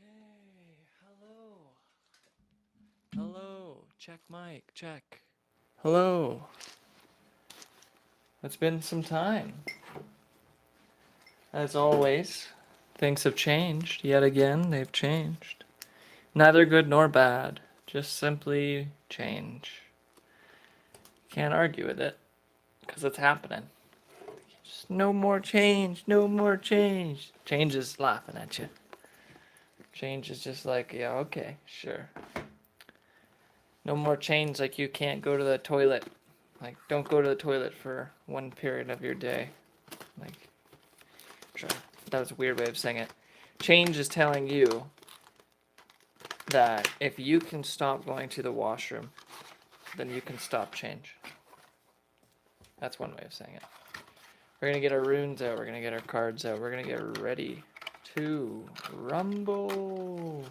Okay, hello. Hello. Check mic, check. Hello. It's been some time. As always, things have changed. Yet again, they've changed. Neither good nor bad, just simply change. Can't argue with it, because it's happening. Just no more change, no more change. Change is laughing at you. Change is just like, yeah, okay, sure. No more change, like you can't go to the toilet. Like, don't go to the toilet for one period of your day. Like, sure, that was a weird way of saying it. Change is telling you that if you can stop going to the washroom, then you can stop change. That's one way of saying it. We're going to get our runes out. We're going to get our cards out. We're going to get ready to rumble.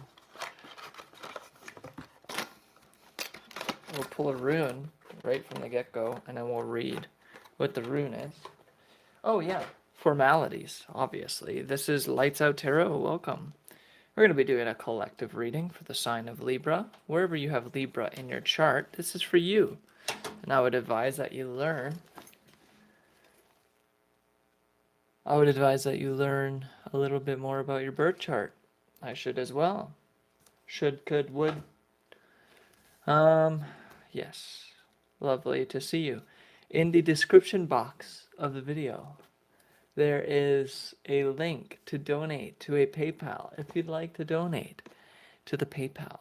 We'll pull a rune right from the get-go, and then we'll read what the rune is. Oh, yeah. Formalities, obviously. This is Lights Out Tarot. Welcome. We're going to be doing a collective reading for the sign of Libra. Wherever you have Libra in your chart, this is for you. And I would advise that you learn a little bit more about your birth chart. I should as well. Should, could, would. Yes. Lovely to see you. In the description box of the video, there is a link to donate to a PayPal. If you'd like to donate to the PayPal,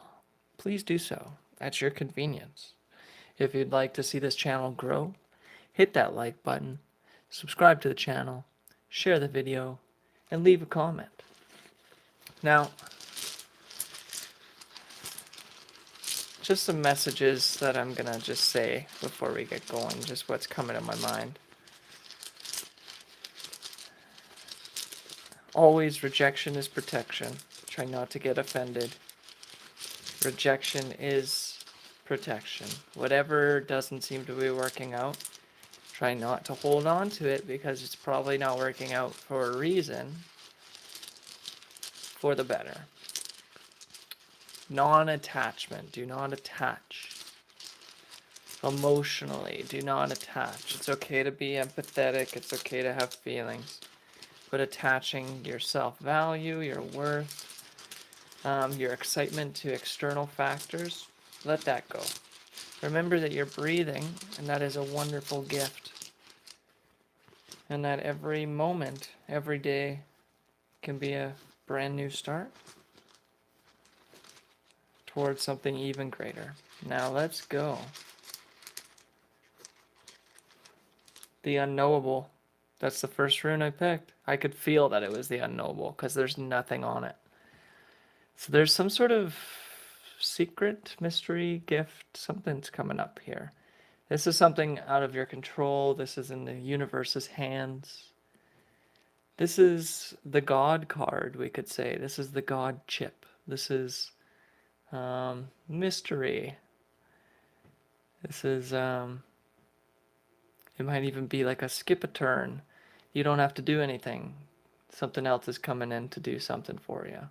please do so at your convenience. If you'd like to see this channel grow, hit that like button, subscribe to the channel, share the video, and leave a comment. Now, just some messages that I'm gonna just say before we get going, just what's coming to my mind. Always, rejection is protection. Try not to get offended. Rejection is protection. Whatever doesn't seem to be working out, try not to hold on to it, because it's probably not working out for a reason, for the better. Non-attachment. Do not attach. Emotionally, do not attach. It's okay to be empathetic. It's okay to have feelings. But attaching your self-value, your worth, your excitement to external factors, let that go. Remember that you're breathing, and that is a wonderful gift. And that every moment, every day, can be a brand new start towards something even greater. Now let's go. The unknowable. That's the first rune I picked. I could feel that it was the unknowable because there's nothing on it. So there's some sort of secret, mystery, gift, something's coming up here. This is something out of your control. This is in the universe's hands. This is the God card, we could say. This is the God chip. This is mystery. This is, it might even be like a skip a turn. You don't have to do anything. Something else is coming in to do something for you.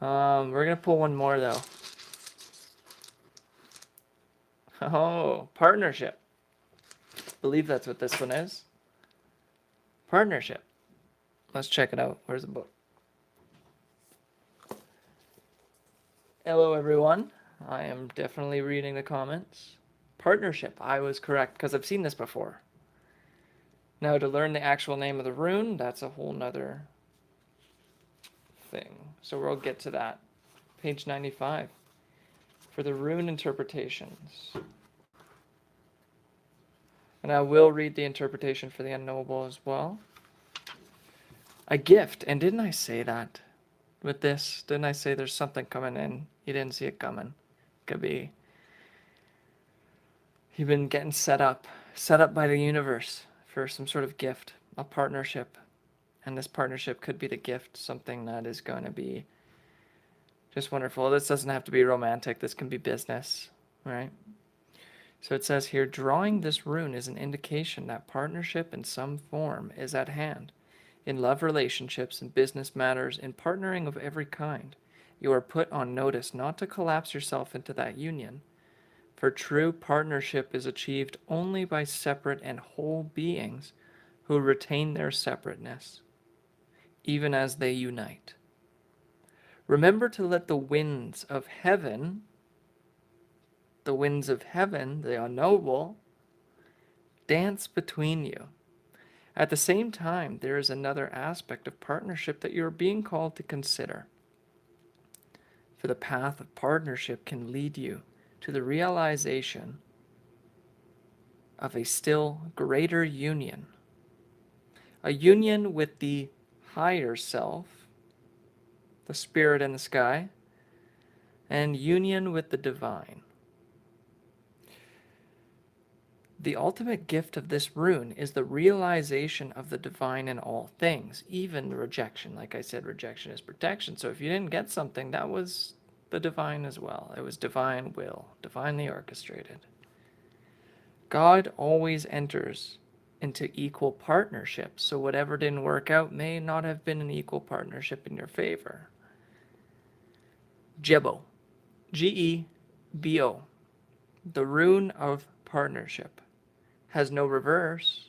We're going to pull one more, though. Oh, partnership. I believe that's what this one is. Partnership. Let's check it out. Where's the book? Hello, everyone. I am definitely reading the comments. Partnership. I was correct because I've seen this before. Now, to learn the actual name of the rune, that's a whole nother thing. So we'll get to that. Page 95. For the rune interpretations. And I will read the interpretation for the unknowable as well. A gift. And didn't I say that with this? Didn't I say there's something coming in? You didn't see it coming. Could be you've been getting set up by the universe for some sort of gift, a partnership. And this partnership could be the gift, something that is going to be just wonderful. This doesn't have to be romantic. This can be business, right? So it says here, drawing this rune is an indication that partnership in some form is at hand. In love relationships, in business matters, in partnering of every kind, you are put on notice not to collapse yourself into that union, for true partnership is achieved only by separate and whole beings who retain their separateness, even as they unite. Remember to let the winds of heaven, the unknowable, dance between you. At the same time, there is another aspect of partnership that you are being called to consider. For the path of partnership can lead you to the realization of a still greater union, a union with the higher self, the spirit in the sky, and union with the divine. The ultimate gift of this rune is the realization of the divine in all things, even rejection. Like I said, rejection is protection. So if you didn't get something, that was the divine as well. It was divine will, divinely orchestrated. God always enters into equal partnership, so whatever didn't work out may not have been an equal partnership in your favor. Jebo, Gebo, the rune of partnership, has no reverse,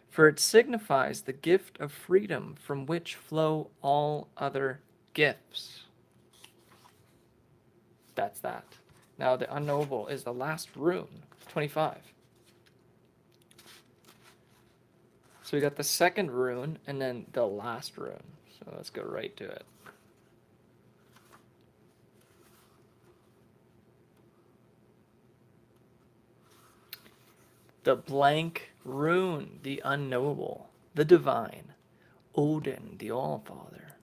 for it signifies the gift of freedom from which flow all other gifts. That's that. Now the unknowable is the last rune, 25. So we got the second rune and then the last rune. So let's go right to it. The blank rune, the unknowable, the divine, Odin, the All-Father.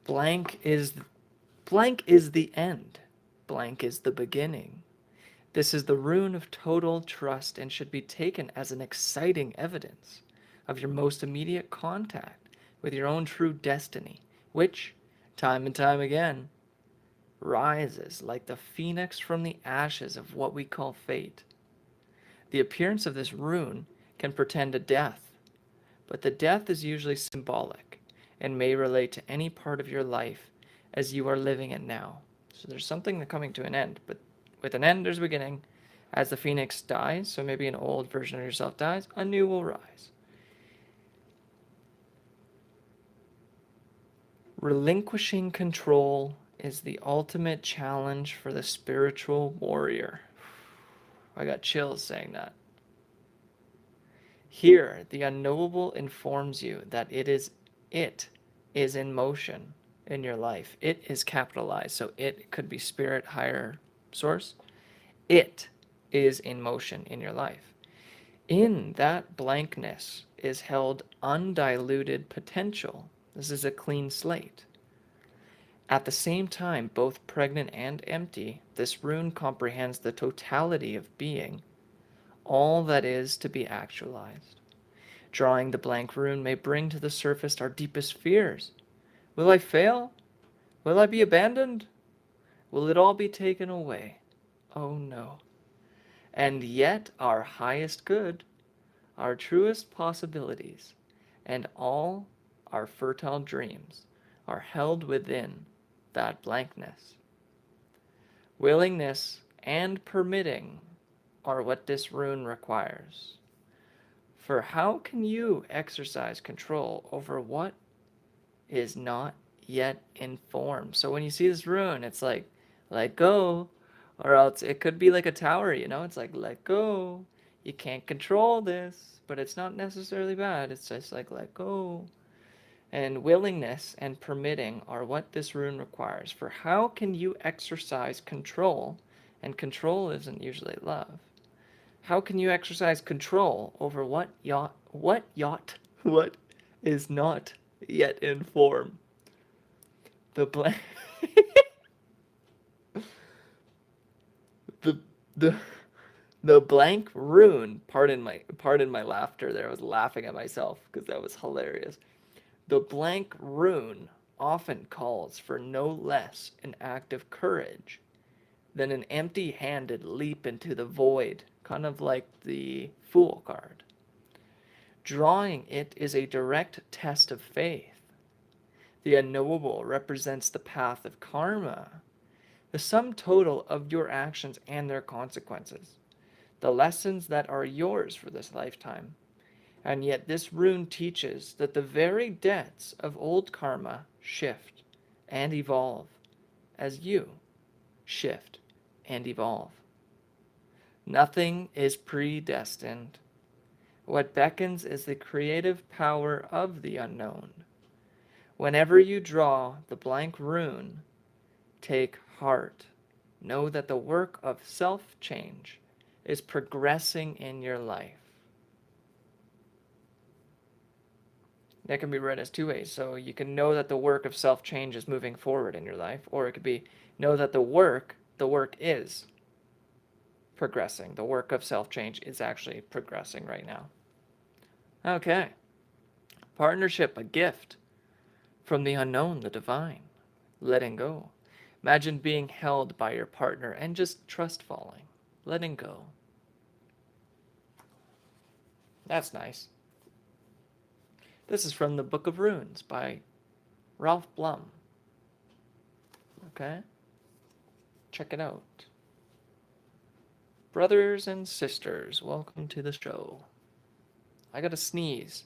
Blank is the end. Blank is the beginning. This is the rune of total trust and should be taken as an exciting evidence of your most immediate contact with your own true destiny, which, time and time again, rises like the phoenix from the ashes of what we call fate. The appearance of this rune can portend a death, but the death is usually symbolic and may relate to any part of your life as you are living it now. So there's something coming to an end, but with an end, there's a beginning. As the phoenix dies, so maybe an old version of yourself dies, a new will rise. Relinquishing control is the ultimate challenge for the spiritual warrior. I got chills saying that. Here, the unknowable informs you that it is in motion in your life. It is capitalized, so it could be spirit, higher source. It is in motion in your life. In that blankness is held undiluted potential. This is a clean slate. At the same time, both pregnant and empty, this rune comprehends the totality of being, all that is to be actualized. Drawing the blank rune may bring to the surface our deepest fears. Will I fail? Will I be abandoned? Will it all be taken away? Oh no. And yet our highest good, our truest possibilities, and all our fertile dreams are held within that blankness. Willingness and permitting are what this rune requires. For how can you exercise control over what is not yet informed? So when you see this rune, it's like, let go, or else it could be like a tower, it's like, let go. You can't control this, but it's not necessarily bad. It's just like, let go. And willingness and permitting are what this rune requires. For how can you exercise control? And control isn't usually love. How can you exercise control over what is not yet in form? The blank the the the blank rune. Pardon my laughter there. I was laughing at myself because that was hilarious. The blank rune often calls for no less an act of courage than an empty-handed leap into the void, kind of like the Fool card. Drawing it is a direct test of faith. The unknowable represents the path of karma, the sum total of your actions and their consequences, the lessons that are yours for this lifetime. And yet this rune teaches that the very debts of old karma shift and evolve as you shift and evolve. Nothing is predestined. What beckons is the creative power of the unknown. Whenever you draw the blank rune, take heart. Know that the work of self-change is progressing in your life. That can be read as two ways. So you can know that the work of self-change is moving forward in your life, or it could be know that the work is progressing. The work of self-change is actually progressing right now. Okay. Partnership, a gift from the unknown, the divine. Letting go. Imagine being held by your partner and just trust falling. Letting go. That's nice. This is from the Book of Runes by Ralph Blum. Okay? Check it out. Brothers and sisters, welcome to the show. I gotta sneeze.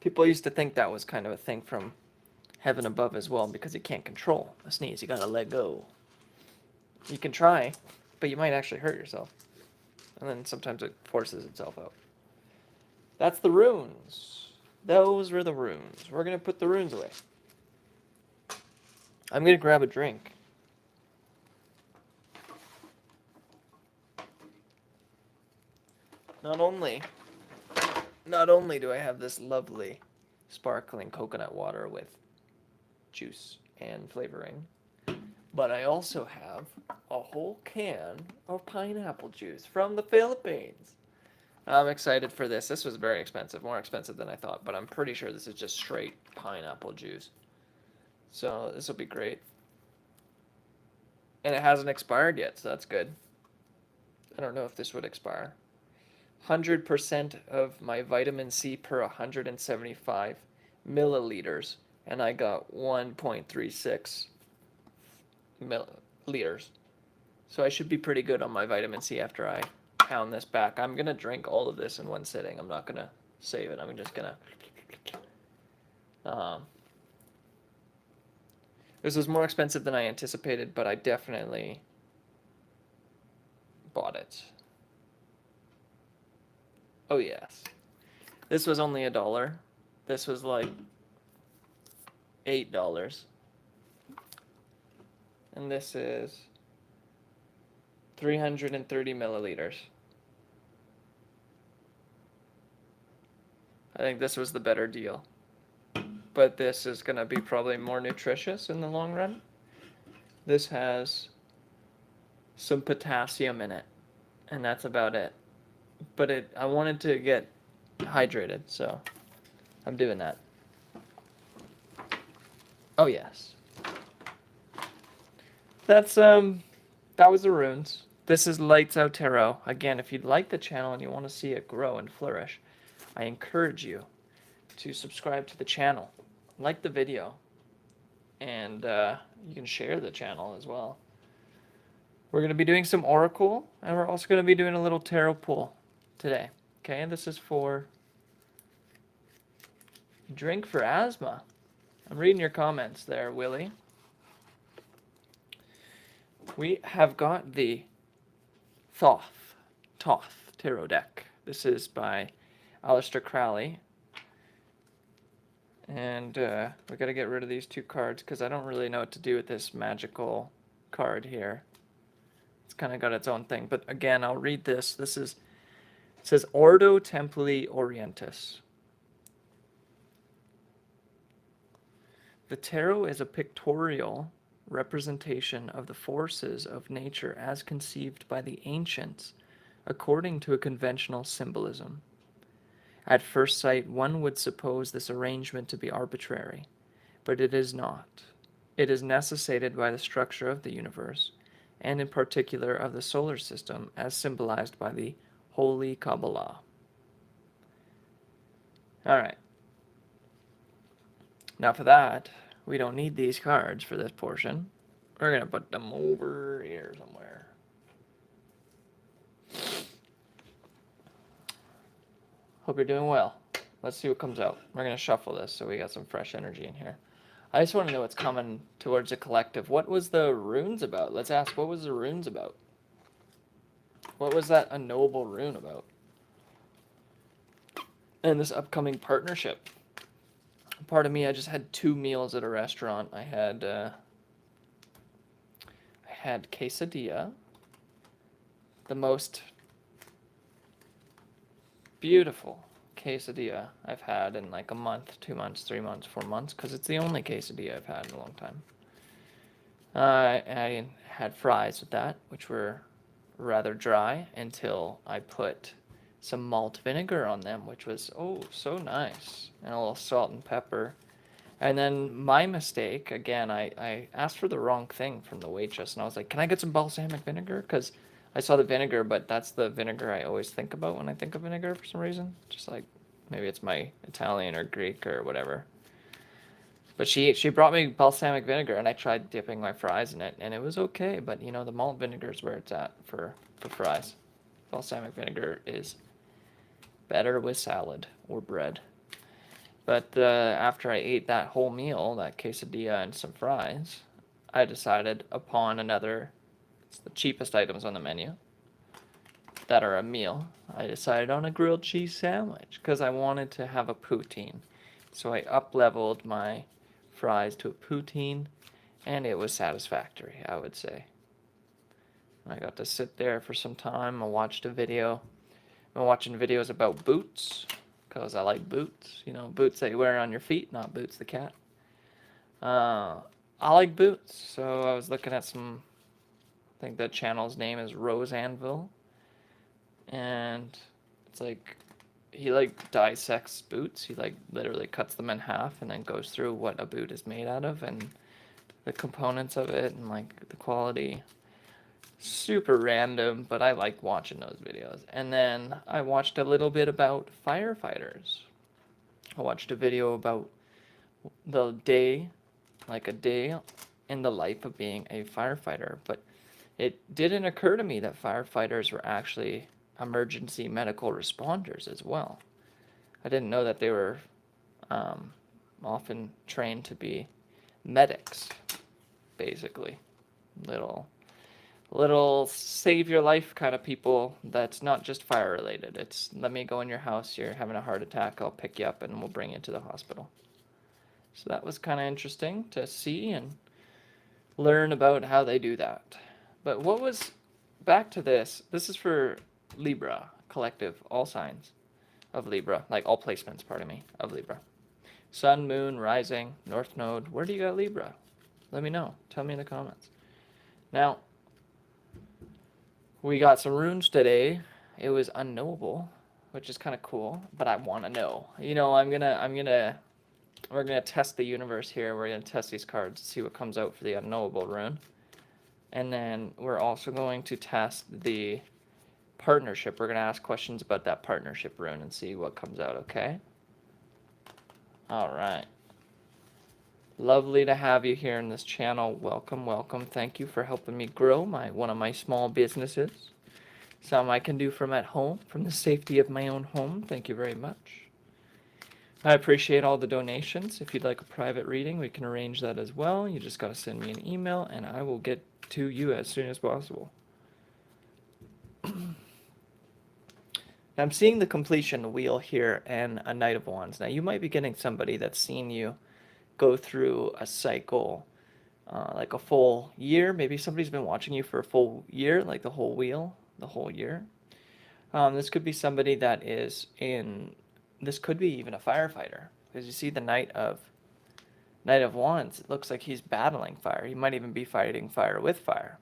People used to think that was kind of a thing from heaven above as well, because you can't control a sneeze. You gotta let go. You can try, but you might actually hurt yourself. And then sometimes it forces itself out. That's the runes. Those were the runes. We're gonna put the runes away. I'm gonna grab a drink. Not only do I have this lovely sparkling coconut water with juice and flavoring, but I also have a whole can of pineapple juice from the Philippines. I'm excited for this. This was very expensive, more expensive than I thought, but I'm pretty sure this is just straight pineapple juice. So this will be great. And it hasn't expired yet, so that's good. I don't know if this would expire. 100% of my vitamin C per 175 milliliters, and I got 1.36 milliliters. So I should be pretty good on my vitamin C after I pound this back. I'm gonna drink all of this in one sitting. I'm not gonna save it. I'm just gonna. This was more expensive than I anticipated, but I definitely bought it. Oh yes. This was only $1. This was like $8. And this is 330 milliliters. I think this was the better deal. But this is going to be probably more nutritious in the long run. This has some potassium in it, and that's about it. But I wanted to get hydrated, so I'm doing that. Oh yes. That was the runes. This is Lights Out Tarot. Again, if you'd like the channel and you want to see it grow and flourish, I encourage you to subscribe to the channel, like the video, and you can share the channel as well. We're going to be doing some Oracle, and we're also going to be doing a little tarot pull today. Okay, and this is for Drink for Asthma. I'm reading your comments there, Willie. We have got the Thoth Tarot deck. This is by Aleister Crowley. And we got to get rid of these two cards because I don't really know what to do with this magical card here. It's kind of got its own thing. But again, I'll read this. It says Ordo Templi Orientis. The tarot is a pictorial representation of the forces of nature as conceived by the ancients according to a conventional symbolism. At first sight, one would suppose this arrangement to be arbitrary, but it is not. It is necessitated by the structure of the universe and in particular of the solar system as symbolized by the Holy Kabbalah. Alright, now for that, we don't need these cards for this portion. We're going to put them over here somewhere. Hope you're doing well. Let's see what comes out. We're going to shuffle this so we got some fresh energy in here. I just want to know what's coming towards the collective. What was the runes about? Let's ask, what was the runes about? What was that unknowable rune about? And this upcoming partnership. Part of me, I just had 2 meals at a restaurant. I had quesadilla, the most beautiful quesadilla I've had in like a month, 2 months, 3 months, 4 months, because it's the only quesadilla I've had in a long time. I had fries with that, which were rather dry until I put some malt vinegar on them, which was, oh, so nice, and a little salt and pepper. And then my mistake, again, I asked for the wrong thing from the waitress, and I was like, can I get some balsamic vinegar? Because I saw the vinegar, but that's the vinegar I always think about when I think of vinegar for some reason. Just like, maybe it's my Italian or Greek or whatever. But she brought me balsamic vinegar, and I tried dipping my fries in it, and it was okay. But, you know, the malt vinegar is where it's at for fries. Balsamic vinegar is better with salad or bread. But after I ate that whole meal, that quesadilla and some fries, I decided upon it's the cheapest items on the menu that are a meal. I decided on a grilled cheese sandwich because I wanted to have a poutine. So I up-leveled my fries to a poutine, and it was satisfactory, I would say. I got to sit there for some time. I watched a video. I'm watching videos about boots, because I like boots. You know, boots that you wear on your feet, not Boots the cat. I like boots, so I was looking at some, I think the channel's name is Rose Anvil, and it's like, he like dissects boots. He like literally cuts them in half and then goes through what a boot is made out of and the components of it and like the quality. Super random, but I like watching those videos. And then I watched a little bit about firefighters. I watched a video about the day, like a day in the life of being a firefighter. But it didn't occur to me that firefighters were actually emergency medical responders as well. I didn't know that they were often trained to be medics, basically. Little save your life kind of people that's not just fire related. It's let me go in your house, you're having a heart attack, I'll pick you up and we'll bring you to the hospital. So that was kind of interesting to see and learn about how they do that. But what was, back to this is for Libra, collective, all signs of Libra, like all placements, pardon me, of Libra. Sun, moon, rising, north node, where do you got Libra? Let me know, tell me in the comments. Now, we got some runes today. It was unknowable, which is kind of cool, but I want to know. You know, we're gonna test the universe here. We're gonna test these cards, see what comes out for the unknowable rune. And then we're also going to test the partnership. We're gonna ask questions about that partnership rune and see what comes out, okay? All right. Lovely to have you here in this channel. Welcome, welcome. Thank you for helping me grow one of my small businesses. Something I can do from at home, from the safety of my own home. Thank you very much. I appreciate all the donations. If you'd like a private reading, we can arrange that as well. You just got to send me an email and I will get to you as soon as possible. I'm seeing the completion wheel here and a Knight of Wands. Now you might be getting somebody that's seen you go through a cycle, like a full year. Maybe somebody's been watching you for a full year, like the whole wheel, the whole year. This could be somebody that is this could be even a firefighter, because you see the Knight of Wands. It looks like he's battling fire. He might even be fighting fire with fire.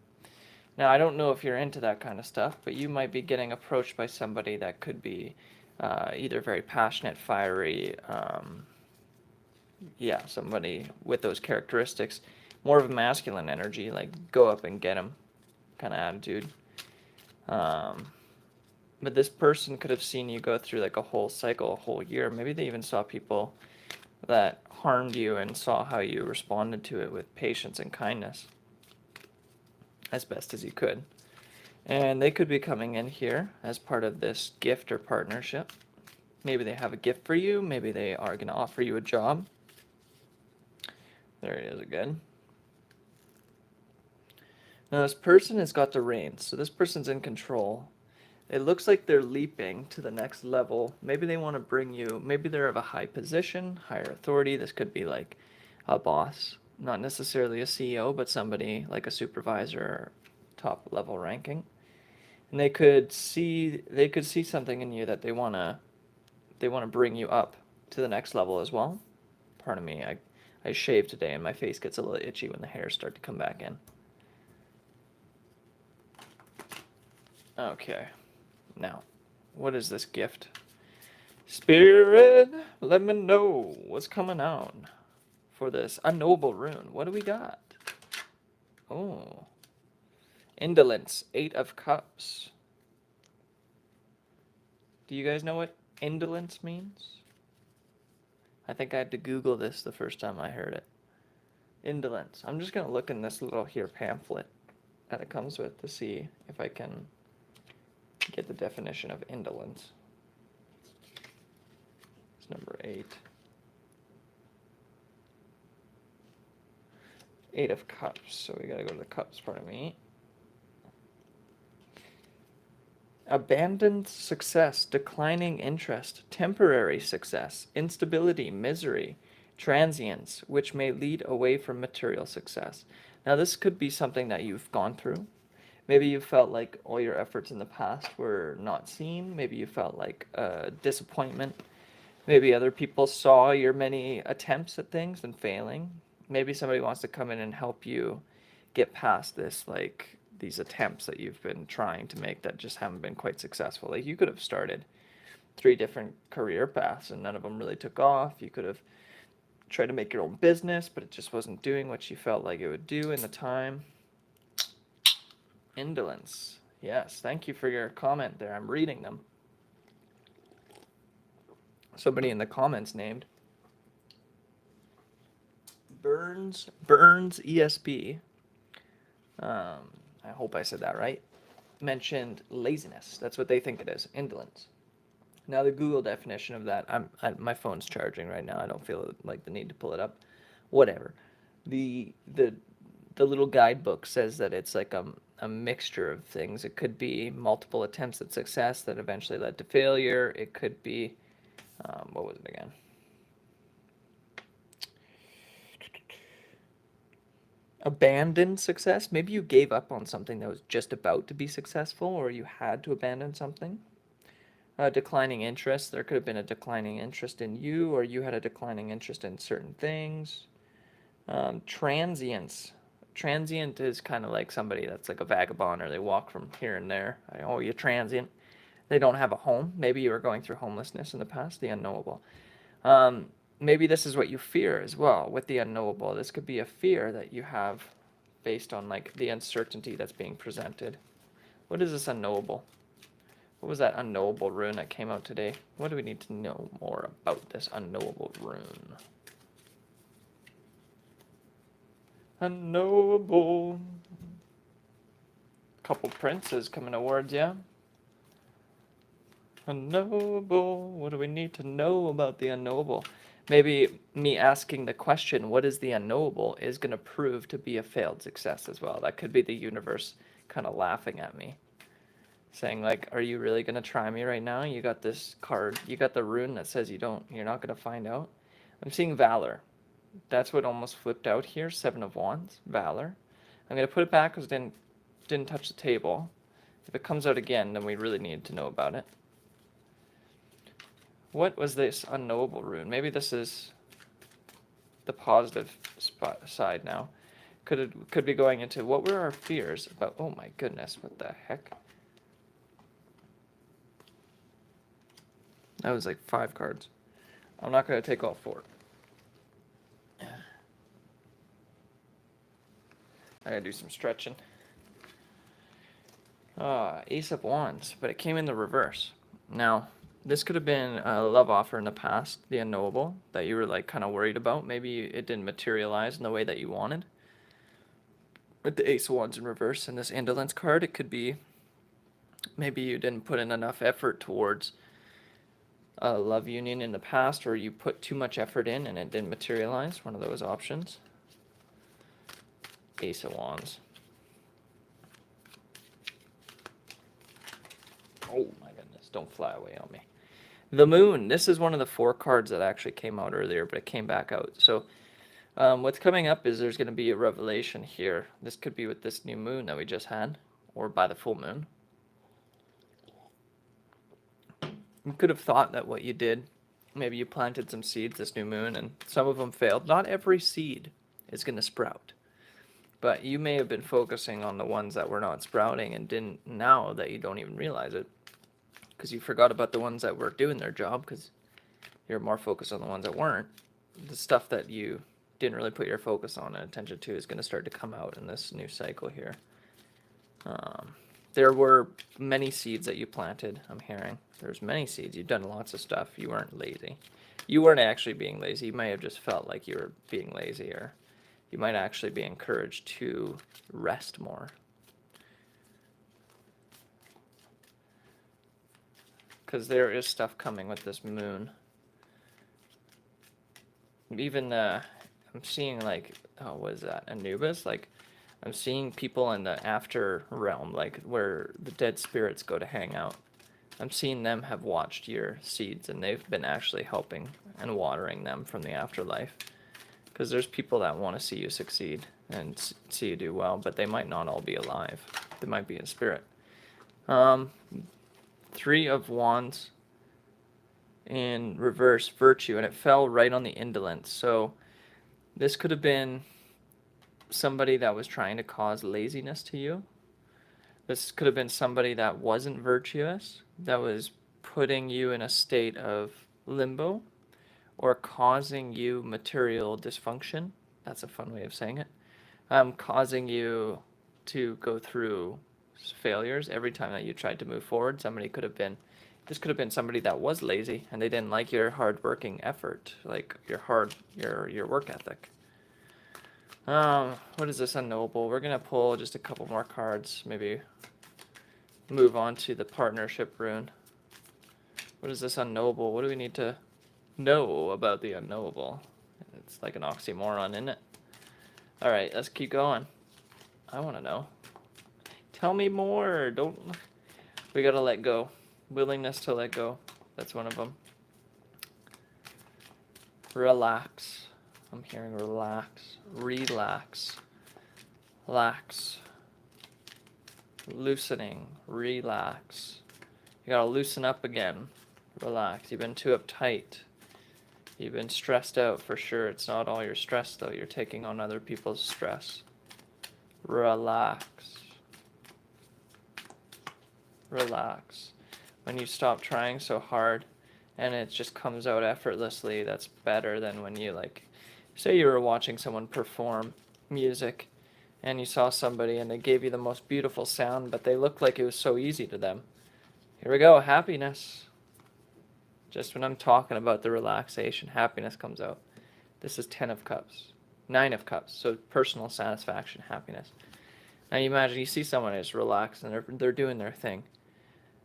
Now, I don't know if you're into that kind of stuff, but you might be getting approached by somebody that could be either very passionate, fiery, somebody with those characteristics, more of a masculine energy, like go up and get him, kind of attitude. But this person could have seen you go through like a whole cycle, a whole year. Maybe they even saw people that harmed you and saw how you responded to it with patience and kindness as best as you could. And they could be coming in here as part of this gift or partnership. Maybe they have a gift for you. Maybe they are going to offer you a job. There it is again. Now this person has got the reins, so this person's in control. It looks like they're leaping to the next level. Maybe they want to bring you, maybe they're of a high position, higher authority. This could be like a boss, not necessarily a CEO, but somebody like a supervisor or top level ranking. And they could see something in you that they want to bring you up to the next level as well. Pardon me, I shaved today and my face gets a little itchy when the hairs start to come back in. Okay. Now, what is this gift? Spirit, let me know what's coming out for this unknowable rune. What do we got? Oh. Indolence, 8 of Cups. Do you guys know what indolence means? I think I had to Google this the first time I heard it. Indolence. I'm just going to look in this little here pamphlet that it comes with to see if I can get the definition of indolence. It's number 8. 8 of Cups. So we got to go to the cups, pardon me. Abandoned success, declining interest, temporary success, instability, misery, transience, which may lead away from material success. Now this could be something that you've gone through. Maybe you felt like all your efforts in the past were not seen. Maybe you felt like disappointment. Maybe other people saw your many attempts at things and failing. Maybe somebody wants to come in and help you get past this, like these attempts that you've been trying to make that just haven't been quite successful. Like you could have started 3 different career paths and none of them really took off. You could have tried to make your own business, but it just wasn't doing what you felt like it would do in the time. Indolence. Yes, thank you for your comment there. I'm reading them. Somebody in the comments named Burns ESB. I hope I said that right. Mentioned laziness. That's what they think it is. Indolence. Now the Google definition of that. My phone's charging right now. I don't feel like the need to pull it up. Whatever. The little guidebook says that it's like a mixture of things. It could be multiple attempts at success that eventually led to failure. It could be, what was it again? Abandoned success. Maybe you gave up on something that was just about to be successful, or you had to abandon something. Declining interest. There could have been a declining interest in you, or you had a declining interest in certain things. Transience. Transient is kind of like somebody that's like a vagabond, or they walk from here and there. Oh, you're transient. They don't have a home. Maybe you were going through homelessness in the past, the unknowable. Maybe this is what you fear as well with the unknowable. This could be a fear that you have based on like the uncertainty that's being presented. What is this unknowable? What was that unknowable rune that came out today? What do we need to know more about this unknowable rune? Unknowable. Couple princes coming towards you. Unknowable. What do we need to know about the unknowable? Maybe me asking the question, what is the unknowable, is going to prove to be a failed success as well. That could be the universe kind of laughing at me. Saying like, are you really going to try me right now? You got this card, you got the rune that says you're not going to find out. I'm seeing Valor. That's what almost flipped out here. 7 of Wands, Valor. I'm going to put it back because it didn't touch the table. If it comes out again, then we really need to know about it. What was this unknowable rune? Maybe this is the positive side now. Could be going into what were our fears about? Oh my goodness, what the heck? That was like 5 cards. I'm not going to take all 4. I gotta do some stretching. Ace of Wands, but it came in the reverse. Now, this could have been a love offer in the past, the unknowable, that you were like kind of worried about. Maybe it didn't materialize in the way that you wanted. With the Ace of Wands in reverse and this indolence card, it could be maybe you didn't put in enough effort towards a love union in the past, or you put too much effort in and it didn't materialize. One of those options. Ace of Wands. Oh my goodness, don't fly away on me. The Moon. This is one of the 4 cards that actually came out earlier, but it came back out. So what's coming up is there's going to be a revelation here. This could be with this new moon that we just had, or by the full moon. You could have thought that what you did, maybe you planted some seeds this new moon, and some of them failed. Not every seed is going to sprout. But you may have been focusing on the ones that were not sprouting and didn't, now that you don't even realize it, because you forgot about the ones that were doing their job because you're more focused on the ones that weren't. The stuff that you didn't really put your focus on and attention to is going to start to come out in this new cycle here. There were many seeds that you planted, I'm hearing. There's many seeds. You've done lots of stuff. You weren't lazy. You weren't actually being lazy. You may have just felt like you were being lazy, or you might actually be encouraged to rest more. Because there is stuff coming with this moon. Even I'm seeing like, oh, what is that? Anubis? Like, I'm seeing people in the after realm, like where the dead spirits go to hang out. I'm seeing them have watched your seeds, and they've been actually helping and watering them from the afterlife. Because there's people that want to see you succeed and see you do well, but they might not all be alive. They might be in spirit. 3 of Wands in reverse, virtue, and it fell right on the indolence. So this could have been somebody that was trying to cause laziness to you. This could have been somebody that wasn't virtuous, that was putting you in a state of limbo, or causing you material dysfunction. That's a fun way of saying it. Causing you to go through failures every time that you tried to move forward. This could have been somebody that was lazy and they didn't like your hard-working effort, like your work ethic. What is this unknowable? We're gonna pull just a couple more cards, maybe move on to the partnership rune. What is this unknowable? What do we need to know about the unknowable? It's like an oxymoron, isn't it? All right, let's keep going. I want to know. Tell me more. We gotta let go. Willingness to let go. That's one of them. Relax. I'm hearing relax. Relax. Relax. Loosening. Relax. You gotta loosen up again. Relax. You've been too uptight. You've been stressed out for sure. It's not all your stress though. You're taking on other people's stress. Relax. Relax. When you stop trying so hard and it just comes out effortlessly, that's better than when you, like, say you were watching someone perform music and you saw somebody and they gave you the most beautiful sound, but they looked like it was so easy to them. Here we go, happiness. Just when I'm talking about the relaxation, happiness comes out. This is 10 of Cups. 9 of Cups, so personal satisfaction, happiness. Now you imagine you see someone who's relaxed and they're doing their thing.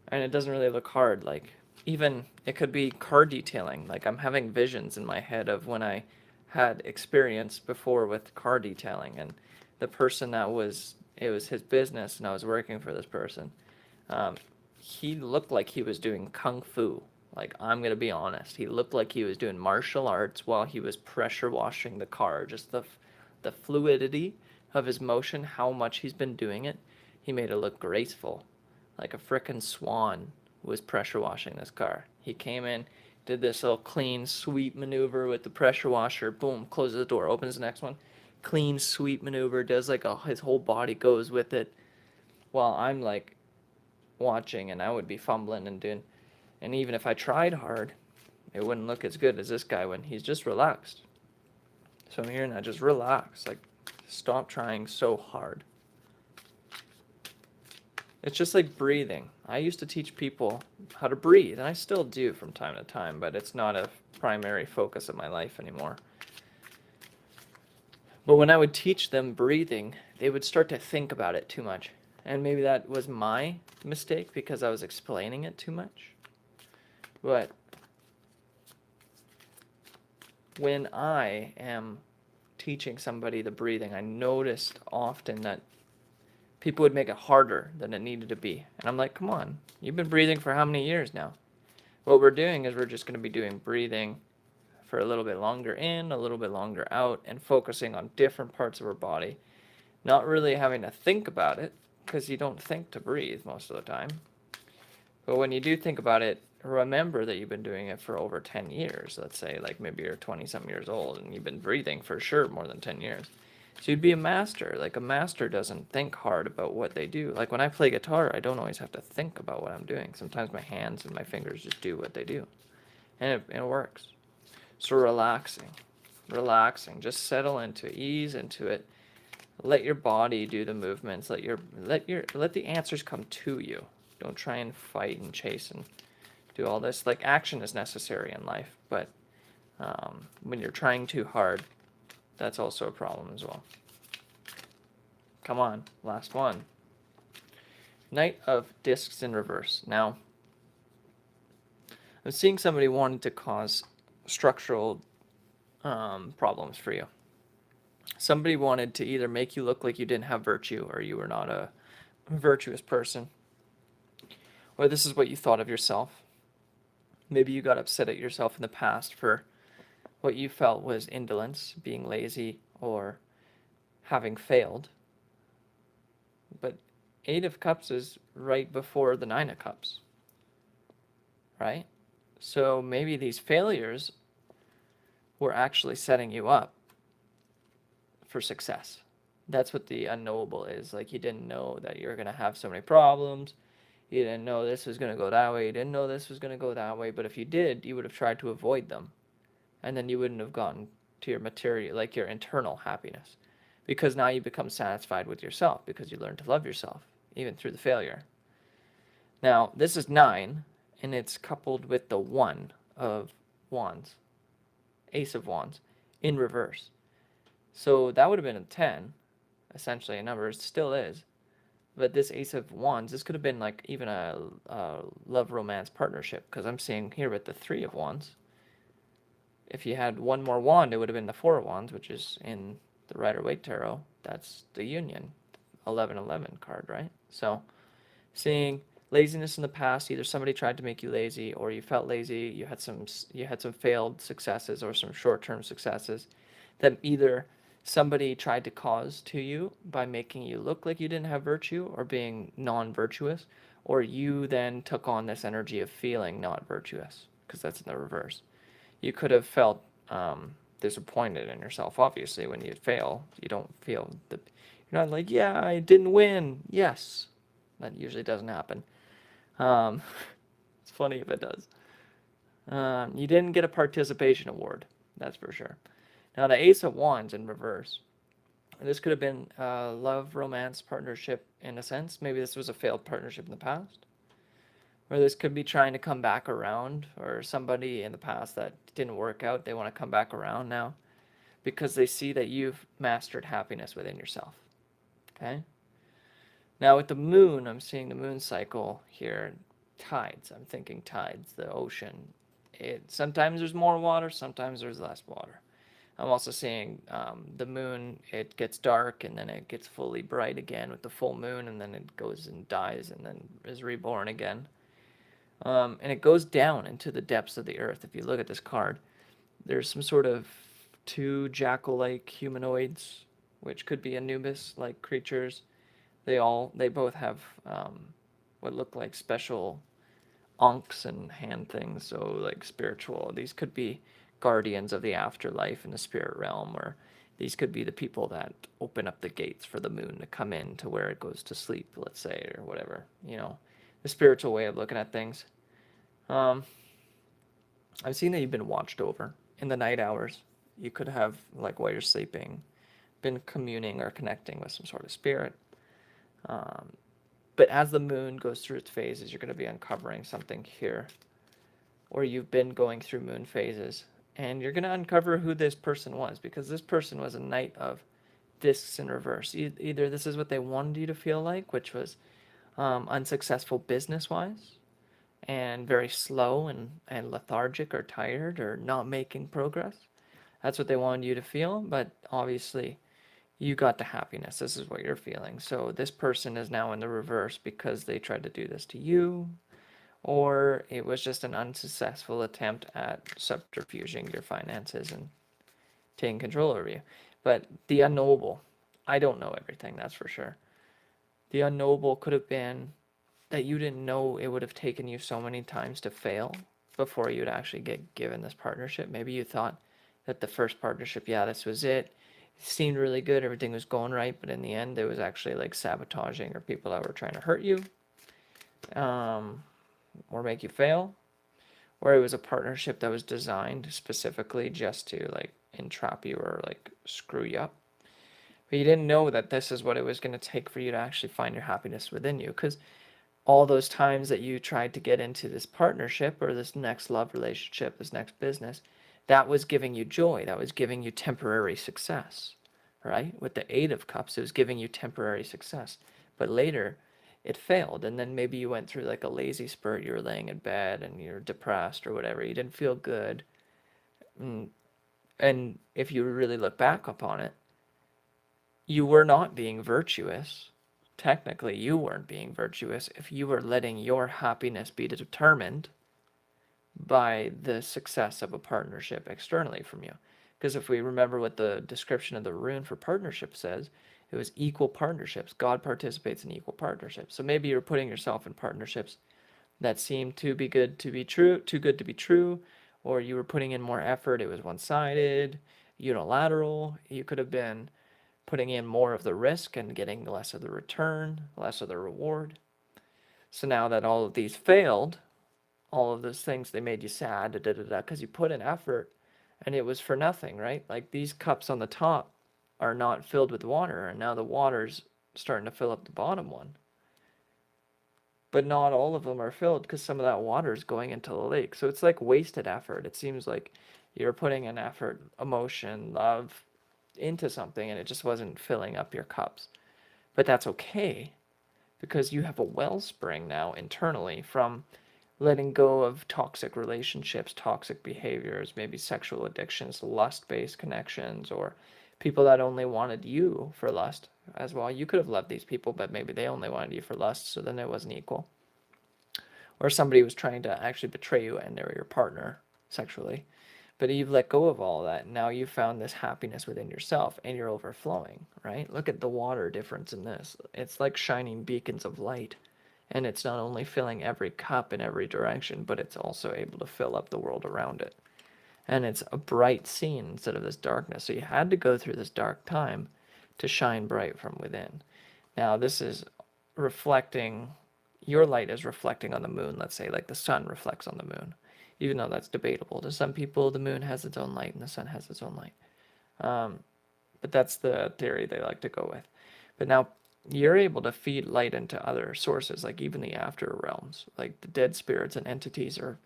And it doesn't really look hard. Like, even it could be car detailing. Like, I'm having visions in my head of when I had experience before with car detailing, and the person it was his business, and I was working for this person. He looked like he was doing kung fu. Like, I'm gonna be honest, he looked like he was doing martial arts while he was pressure washing the car. Just the fluidity of his motion, how much he's been doing it, he made it look graceful. Like a frickin' swan was pressure washing this car. He came in, did this little clean sweep maneuver with the pressure washer, boom, closes the door, opens the next one, clean sweep maneuver, does like his whole body goes with it, while I'm like watching, and I would be fumbling and doing, and even if I tried hard, it wouldn't look as good as this guy when he's just relaxed. So I'm hearing that, just relax, like stop trying so hard. It's just like breathing. I used to teach people how to breathe, and I still do from time to time, but it's not a primary focus of my life anymore. But when I would teach them breathing, they would start to think about it too much. And maybe that was my mistake because I was explaining it too much. But when I am teaching somebody the breathing, I noticed often that people would make it harder than it needed to be. And I'm like, come on, you've been breathing for how many years now? What we're doing is we're just going to be doing breathing for a little bit longer in, a little bit longer out, and focusing on different parts of our body. Not really having to think about it, because you don't think to breathe most of the time. But when you do think about it, remember that you've been doing it for over 10 years. Let's say, like, maybe you're 20-some years old, and you've been breathing for sure more than 10 years. So you'd be a master. Like, a master doesn't think hard about what they do. Like, when I play guitar, I don't always have to think about what I'm doing. Sometimes my hands and my fingers just do what they do. And it works. So relaxing. Just settle into it, ease into it. Let your body do the movements. Let the answers come to you. Don't try and fight and chase and do all this. Like, action is necessary in life, but when you're trying too hard, that's also a problem as well. Come on, last one. Knight of Discs in reverse. Now, I'm seeing somebody wanting to cause structural problems for you. Somebody wanted to either make you look like you didn't have virtue or you were not a virtuous person, or this is what you thought of yourself. Maybe you got upset at yourself in the past for what you felt was indolence, being lazy, or having failed. But 8 of Cups is right before the 9 of Cups, right? So maybe these failures were actually setting you up for success. That's what the unknowable is. Like, you didn't know that you're going to have so many problems. You didn't know this was going to go that way. You didn't know this was going to go that way. But if you did, you would have tried to avoid them. And then you wouldn't have gotten to your material, like your internal happiness. Because now you become satisfied with yourself because you learn to love yourself, even through the failure. Now, this is 9, and it's coupled with the 1 of Wands, Ace of Wands, in reverse. So that would have been a 10, essentially a number. It still is. But this Ace of Wands, this could have been like even a love romance partnership, because I'm seeing here with the 3 of Wands. If you had one more wand, it would have been the 4 of Wands, which is in the Rider-Waite Tarot. That's the union, 11-11 card, right? So seeing laziness in the past, either somebody tried to make you lazy, or you felt lazy, you had some failed successes or some short-term successes that either somebody tried to cause to you by making you look like you didn't have virtue or being non-virtuous, or you then took on this energy of feeling not virtuous, because that's in the reverse. You could have felt disappointed in yourself. Obviously, when you fail, you don't feel you're not like, yeah, I didn't win. Yes, that usually doesn't happen. It's funny if it does. You didn't get a participation award, that's for sure. Now, the Ace of Wands in reverse. This could have been a love, romance, partnership in a sense. Maybe this was a failed partnership in the past. Or this could be trying to come back around, or somebody in the past that didn't work out, they want to come back around now because they see that you've mastered happiness within yourself. Okay? Now, with the moon, I'm seeing the moon cycle here. Tides. I'm thinking tides, the ocean. Sometimes there's more water, sometimes there's less water. I'm also seeing the moon, it gets dark and then it gets fully bright again with the full moon, and then it goes and dies and then is reborn again. And it goes down into the depths of the earth. If you look at this card, there's some sort of 2 jackal-like humanoids, which could be Anubis-like creatures. They both have what look like special ankhs and hand things, so like spiritual. These could be guardians of the afterlife in the spirit realm, or these could be the people that open up the gates for the moon to come in to where it goes to sleep, let's say, or whatever, the spiritual way of looking at things. I've seen that you've been watched over in the night hours. You could have, like, while you're sleeping, been communing or connecting with some sort of spirit. But But as the moon goes through its phases, you're going to be uncovering something here, or you've been going through moon phases, and you're going to uncover who this person was, because this person was a Knight of Discs in reverse. Either this is what they wanted you to feel like, which was unsuccessful business-wise, and very slow and lethargic or tired or not making progress. That's what they wanted you to feel, but obviously you got to happiness. This is what you're feeling. So this person is now in the reverse because they tried to do this to you, or it was just an unsuccessful attempt at subterfuging your finances and taking control over you. But the unknowable, I don't know everything, that's for sure. The unknowable could have been that you didn't know it would have taken you so many times to fail before you'd actually get given this partnership. Maybe you thought that the first partnership, yeah, this was it. It seemed really good, everything was going right, but in the end, there was actually like sabotaging or people that were trying to hurt you, or make you fail, or it was a partnership that was designed specifically just to like entrap you or like screw you up. But you didn't know that this is what it was going to take for you to actually find your happiness within you, because all those times that you tried to get into this partnership or this next love relationship, this next business, that was giving you joy. That was giving you temporary success, right? With the Eight of Cups, it was giving you temporary success. But later, it failed. And then maybe you went through like a lazy spurt. You were laying in bed and you're depressed or whatever. You didn't feel good. And if you really look back upon it, you were not being virtuous. Technically, you weren't being virtuous if you were letting your happiness be determined by the success of a partnership externally from you. Because if we remember what the description of the rune for partnership says, it was equal partnerships. God participates in equal partnerships. So maybe you're putting yourself in partnerships that seem too good to be true, or you were putting in more effort. It was one-sided, unilateral. You could have been putting in more of the risk and getting less of the return, less of the reward. So now that all of these failed, all of those things, they made you sad, because you put in effort and it was for nothing, right? Like these cups on the top are not filled with water, and now the water's starting to fill up the bottom one. But not all of them are filled because some of that water is going into the lake. So it's like wasted effort. It seems like you're putting an effort, emotion, love into something, and it just wasn't filling up your cups. But that's okay, because you have a wellspring now internally from letting go of toxic relationships, toxic behaviors, maybe sexual addictions, lust-based connections, or people that only wanted you for lust as well. You could have loved these people, but maybe they only wanted you for lust, so then it wasn't equal. Or somebody was trying to actually betray you and they were your partner sexually. But you've let go of all that. Now you've found this happiness within yourself and you're overflowing, right? Look at the water difference in this. It's like shining beacons of light. And it's not only filling every cup in every direction, but it's also able to fill up the world around it. And it's a bright scene instead of this darkness. So you had to go through this dark time to shine bright from within. Now this is reflecting, your light is reflecting on the moon, let's say, like the sun reflects on the moon. Even though that's debatable. To some people, the moon has its own light and the sun has its own light. But that's the theory they like to go with. But now you're able to feed light into other sources, like even the after realms. Like the dead spirits and entities are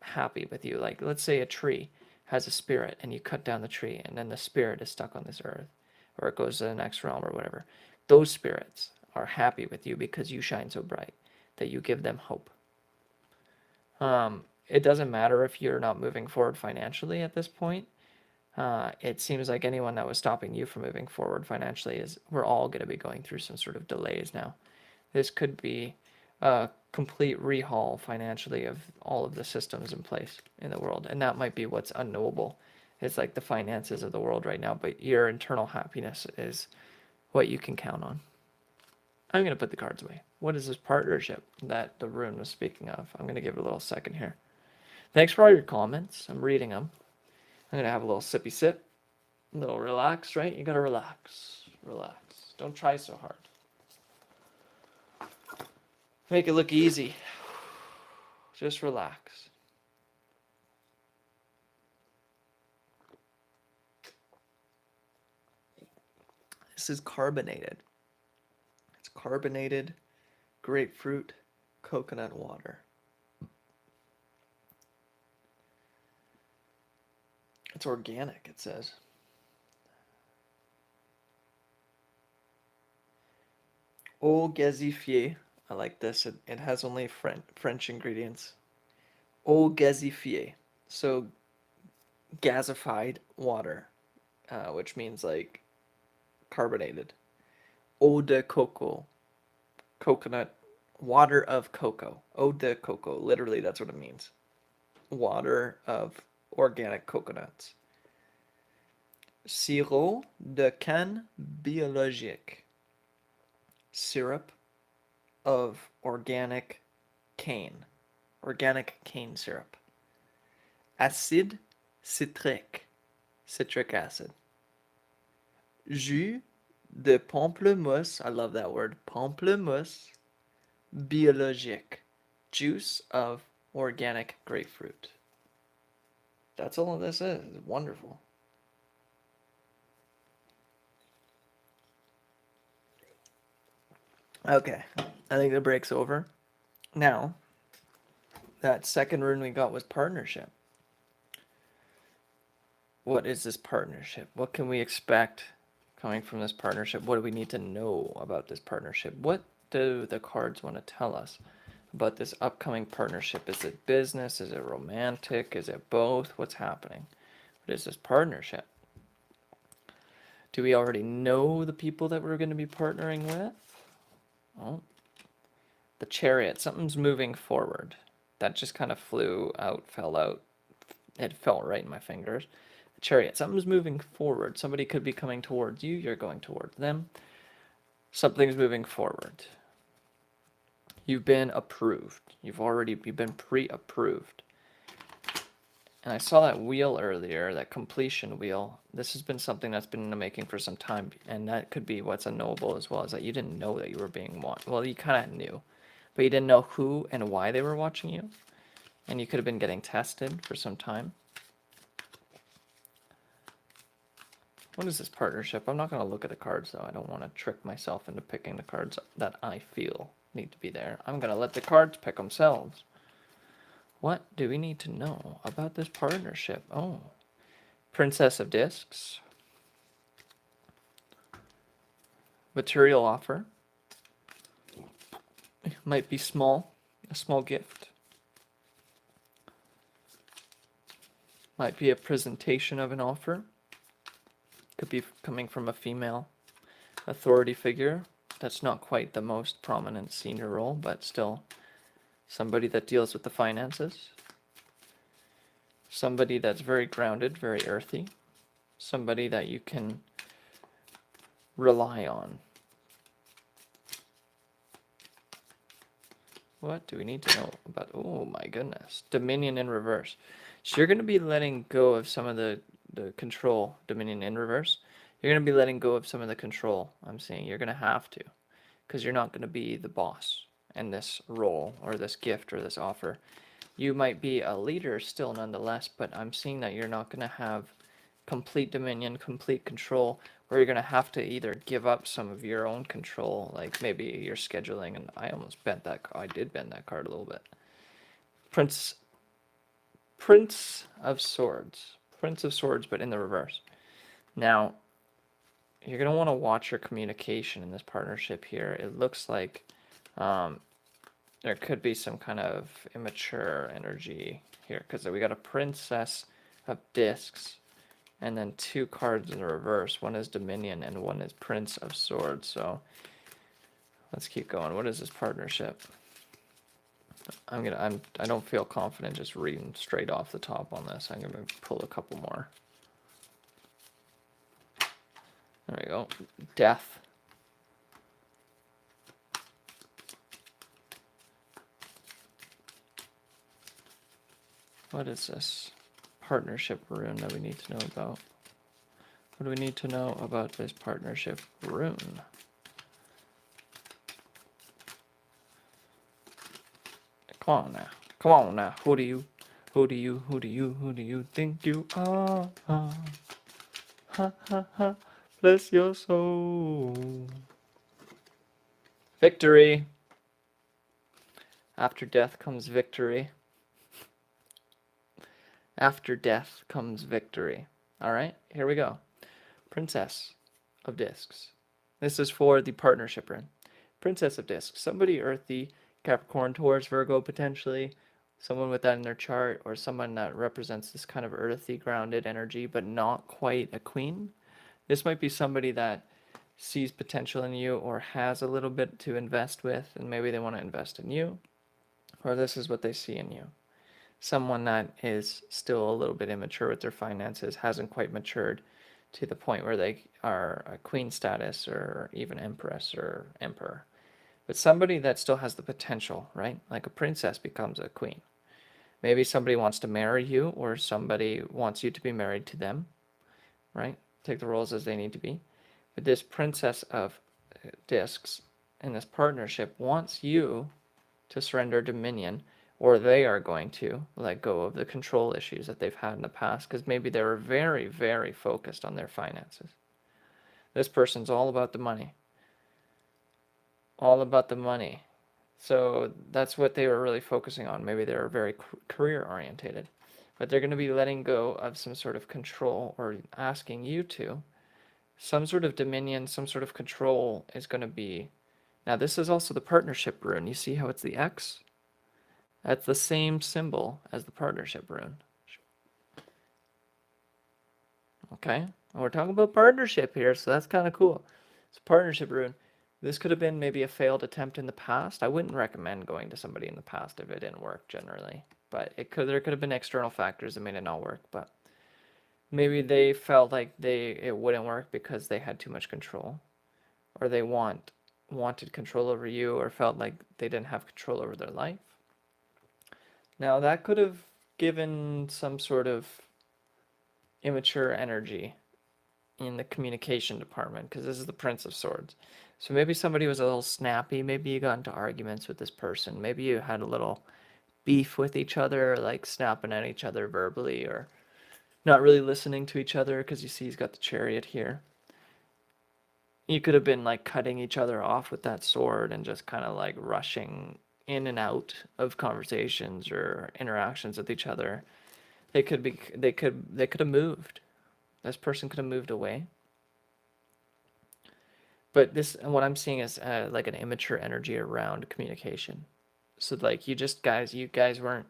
happy with you. Like let's say a tree has a spirit and you cut down the tree and then the spirit is stuck on this earth, or it goes to the next realm or whatever. Those spirits are happy with you because you shine so bright that you give them hope. It doesn't matter if you're not moving forward financially at this point. It seems like anyone that was stopping you from moving forward financially we're all going to be going through some sort of delays now. This could be a complete rehaul financially of all of the systems in place in the world. And that might be what's unknowable. It's like the finances of the world right now, but your internal happiness is what you can count on. I'm going to put the cards away. What is this partnership that the rune was speaking of? I'm going to give it a little second here. Thanks for all your comments. I'm reading them. I'm going to have a little sippy sip. A little relax, right? You got to relax. Relax. Don't try so hard. Make it look easy. Just relax. This is carbonated. It's carbonated grapefruit, coconut water. It's organic, it says. Eau gazéifiée. I like this. It has only French ingredients. Eau gazéifiée. So gasified water, which means like carbonated. Eau de coco. Coconut. Water of cocoa. Eau de coco. Literally, that's what it means. Water of organic coconuts. Sirop de canne biologique. Syrup of organic cane. Organic cane syrup. Acide citrique. Citric acid. Jus de pamplemousse. I love that word. Pamplemousse biologique. Juice of organic grapefruit. That's all this is. It's wonderful. Okay, I think the break's over. Now, that second rune we got was partnership. What is this partnership? What can we expect coming from this partnership? What do we need to know about this partnership? What do the cards want to tell us about this upcoming partnership? Is it business? Is it romantic? Is it both? What's happening? What is this partnership? Do we already know the people that we're going to be partnering with? Oh, the Chariot. Something's moving forward. That just kind of flew out, fell out. It fell right in my fingers. The Chariot. Something's moving forward. Somebody could be coming towards you. You're going towards them. Something's moving forward. You've been approved. You've been pre-approved. And I saw that wheel earlier, that completion wheel. This has been something that's been in the making for some time, and that could be what's unknowable as well, is that you didn't know that you were being watched. Well, you kind of knew, but you didn't know who and why they were watching you, and you could have been getting tested for some time. What is this partnership? I'm not going to look at the cards, though. I don't want to trick myself into picking the cards that I feel need to be there. I'm going to let the cards pick themselves. What do we need to know about this partnership? Oh, Princess of Discs. Material offer. It might be small, a small gift. Might be a presentation of an offer. Could be coming from a female authority figure. That's not quite the most prominent senior role, but still somebody that deals with the finances. Somebody that's very grounded, very earthy. Somebody that you can rely on. What do we need to know about? Oh my goodness. Dominion in reverse. So you're going to be letting go of some of the control. Dominion in reverse. You're going to be letting go of some of the control. I'm saying you're going to have to, because you're not going to be the boss in this role or this gift or this offer. You might be a leader still nonetheless, but I'm seeing that you're not going to have complete dominion, complete control, where you're going to have to either give up some of your own control, like maybe your scheduling, and I almost bent that, I did bend that card a little bit. Prince of Swords. Prince of Swords, but in the reverse. Now, you're going to want to watch your communication in this partnership here. It looks like there could be some kind of immature energy here, because we got a Princess of Discs, and then two cards in the reverse. One is Dominion, and one is Prince of Swords. So let's keep going. What is this partnership? I don't feel confident just reading straight off the top on this. I'm gonna pull a couple more. There we go. Death. What is this partnership rune that we need to know about? What do we need to know about this partnership rune? Come on now. Come on now. Who do you think you are? Ha ha ha. Bless your soul. Victory. After death comes victory. After death comes victory. All right, here we go. Princess of Discs. This is for the partnership rune. Princess of Discs. Somebody earthy, Capricorn, Taurus, Virgo, potentially. Someone with that in their chart, or someone that represents this kind of earthy, grounded energy, but not quite a queen. This might be somebody that sees potential in you or has a little bit to invest with, and maybe they want to invest in you, or this is what they see in you. Someone that is still a little bit immature with their finances, hasn't quite matured to the point where they are a queen status or even empress or emperor. But somebody that still has the potential, right? Like a princess becomes a queen. Maybe somebody wants to marry you, or somebody wants you to be married to them, right? Take the roles as they need to be. But this princess of discs in this partnership wants you to surrender dominion, or they are going to let go of the control issues that they've had in the past, because maybe they were very, very focused on their finances. This person's all about the money. All about the money. So that's what they were really focusing on. Maybe they were very career orientated, but they're going to be letting go of some sort of control, or asking you to. Some sort of dominion, some sort of control is going to be. Now, this is also the partnership rune. You see how it's the X? That's the same symbol as the partnership rune. Okay? And we're talking about partnership here, so that's kind of cool. It's a partnership rune. This could have been maybe a failed attempt in the past. I wouldn't recommend going to somebody in the past if it didn't work generally. But there could have been external factors that made it not work. But maybe they felt like it wouldn't work because they had too much control. Or they wanted control over you, or felt like they didn't have control over their life. Now, that could have given some sort of immature energy in the communication department, because this is the Prince of Swords. So maybe somebody was a little snappy. Maybe you got into arguments with this person. Maybe you had a little beef with each other, like snapping at each other verbally, or not really listening to each other, because you see he's got the Chariot here. You could have been like cutting each other off with that sword and just kind of like rushing in and out of conversations or interactions with each other. They could have moved. This person could have moved away. But what I'm seeing is like an immature energy around communication. So like you guys weren't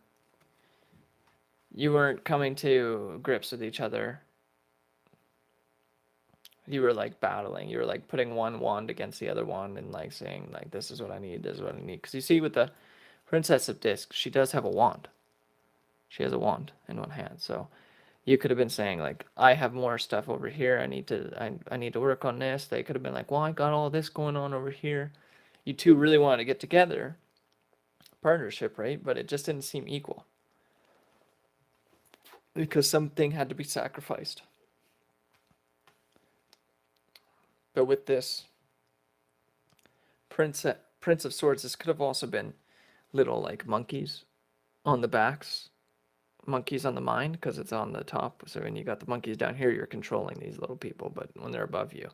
coming to grips with each other. You were like battling. You were like putting one wand against the other wand and like saying like, this is what I need, this is what I need. Because you see with the Princess of Discs, she does have a wand. She has a wand in one hand. So you could have been saying like, I have more stuff over here. I need to work on this. They could have been like, well, I got all this going on over here. You two really wanted to get together, partnership, right? But it just didn't seem equal because something had to be sacrificed. But with this Prince of Swords, this could have also been little like monkeys on the backs, monkeys on the mind, because it's on the top. So when you got the monkeys down here, you're controlling these little people, but when they're above you,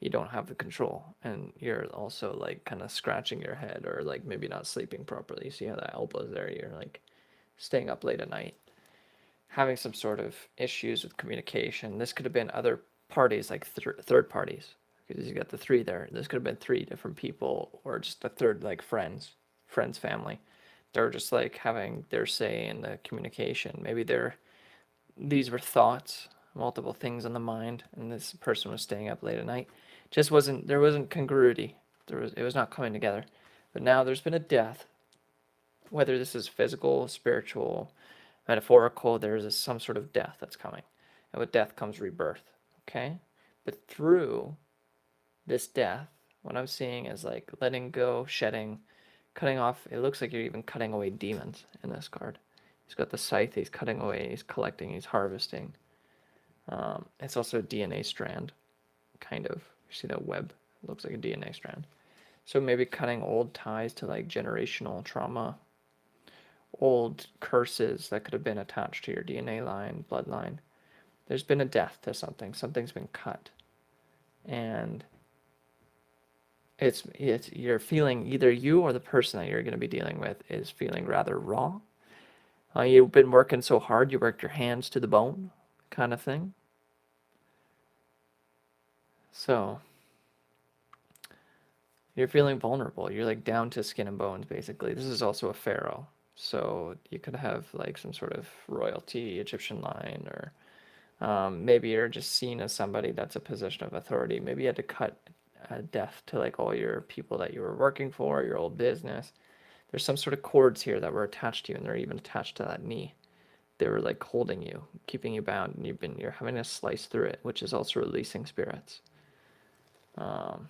you don't have the control, and you're also like kind of scratching your head, or like maybe not sleeping properly. You see how that elbow's there? You're like staying up late at night, having some sort of issues with communication. This could have been other parties, like third parties, because you got the three there. This could have been three different people, or just a third, like friends, family. They're just like having their say in the communication. Maybe these were thoughts, multiple things on the mind, and this person was staying up late at night. There wasn't congruity. It was not coming together. But now there's been a death. Whether this is physical, spiritual, metaphorical, there's some sort of death that's coming. And with death comes rebirth. Okay? But through this death, what I'm seeing is like letting go, shedding, cutting off. It looks like you're even cutting away demons in this card. He's got the scythe, he's cutting away, he's collecting, he's harvesting. It's also a DNA strand, kind of. You see that web? It looks like a DNA strand. So maybe cutting old ties to like generational trauma, old curses that could have been attached to your DNA line, bloodline. There's been a death to something. Something's been cut. And it's you're feeling, either you or the person that you're going to be dealing with is feeling rather raw. You've been working so hard, you worked your hands to the bone, kind of thing. So you're feeling vulnerable. You're like down to skin and bones, basically. This is also a pharaoh. So you could have like some sort of royalty, Egyptian line, or maybe you're just seen as somebody that's a position of authority. Maybe you had to cut death to like all your people that you were working for, your old business. There's some sort of cords here that were attached to you, and they're even attached to that knee. They were like holding you, keeping you bound, and you're having to slice through it, which is also releasing spirits. Um,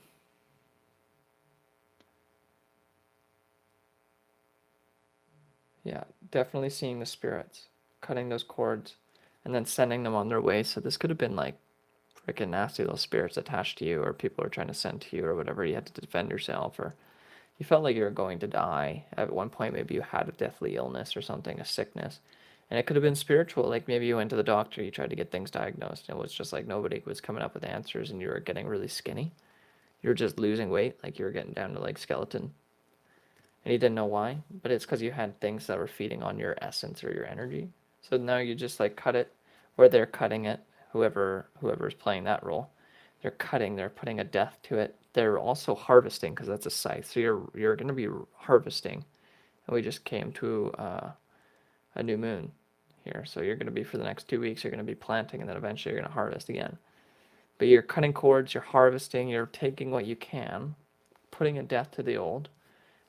yeah, definitely seeing the spirits, cutting those cords, and then sending them on their way. So this could have been like freaking nasty little spirits attached to you, or people are trying to send to you, or whatever. You had to defend yourself, or you felt like you were going to die. At one point, maybe you had a deathly illness or something, a sickness. And it could have been spiritual. Like maybe you went to the doctor, you tried to get things diagnosed, and it was just like nobody was coming up with answers, and you were getting really skinny. You were just losing weight, like you were getting down to like skeleton. And you didn't know why, but it's because you had things that were feeding on your essence or your energy. So now you just like cut it, or they're cutting it, whoever's playing that role. They're cutting, they're putting a death to it. They're also harvesting, because that's a scythe. So you're going to be harvesting. And we just came to a new moon here. So you're going to be, for the next 2 weeks, you're going to be planting, and then eventually you're going to harvest again. But you're cutting cords, you're harvesting, you're taking what you can, putting a death to the old,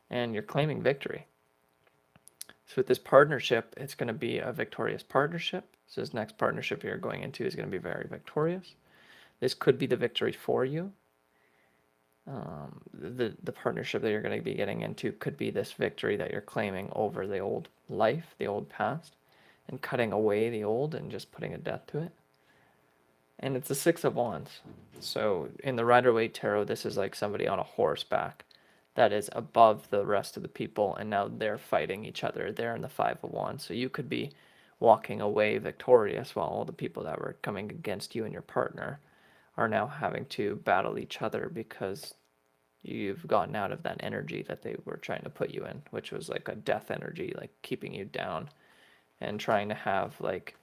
and you're claiming victory. So with this partnership, it's going to be a victorious partnership. So this next partnership you're going into is going to be very victorious. This could be the victory for you. The partnership that you're going to be getting into could be this victory that you're claiming over the old life, the old past, and cutting away the old and just putting a death to it. And it's the Six of Wands. So in the Rider-Waite Tarot, this is like somebody on a horseback that is above the rest of the people, and now they're fighting each other. They're in the Five of Wands. So you could be walking away victorious, while all the people that were coming against you and your partner are now having to battle each other, because you've gotten out of that energy that they were trying to put you in, which was like a death energy, like keeping you down and trying to have like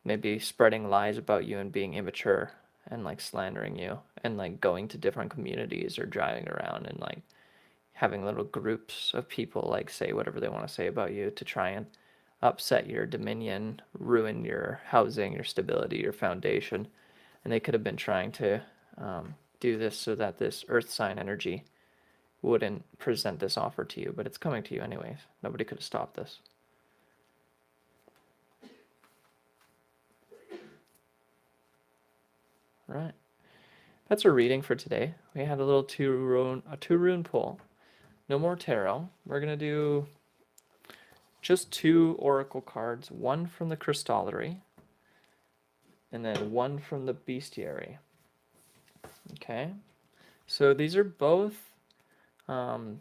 maybe spreading lies about you and being immature and like slandering you and like going to different communities or driving around and like having little groups of people like say whatever they want to say about you to try and upset your dominion, ruin your housing, your stability, your foundation. And they could have been trying to do this so that this earth sign energy wouldn't present this offer to you, but it's coming to you anyways. Nobody could have stopped this. Right. That's our reading for today. We had a little two rune pull. No more tarot. We're gonna do just 2 oracle cards, one from the crystallary and then one from the bestiary. Okay. So these are both they're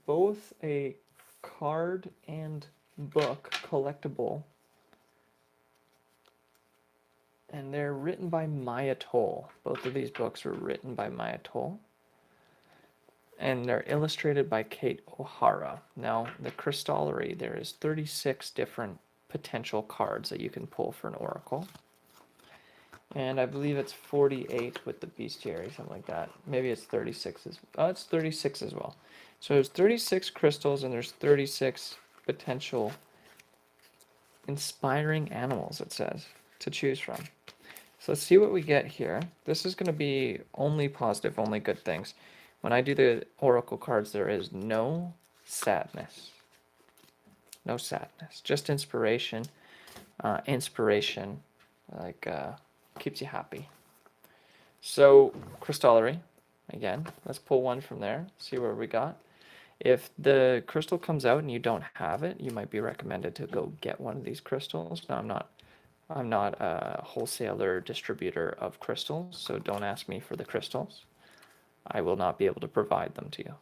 both a card and book collectible, and they're written by Maya Toll. Both of these books were written by Maya Toll, and they're illustrated by Kate O'Hara. Now, the crystallary, there is 36 different potential cards that you can pull for an oracle. And I believe it's 48 with the bestiary, something like that. Maybe it's 36 it's 36 as well. So there's 36 crystals, and there's 36 potential inspiring animals, it says, to choose from. So let's see what we get here. This is going to be only positive, only good things. When I do the oracle cards, there is no sadness. No sadness. Just inspiration. Inspiration. Like, keeps you happy. So, crystallary. Again, let's pull one from there. See where we got. If the crystal comes out and you don't have it, you might be recommended to go get one of these crystals. Now, I'm not a wholesaler distributor of crystals, so don't ask me for the crystals. I will not be able to provide them to you.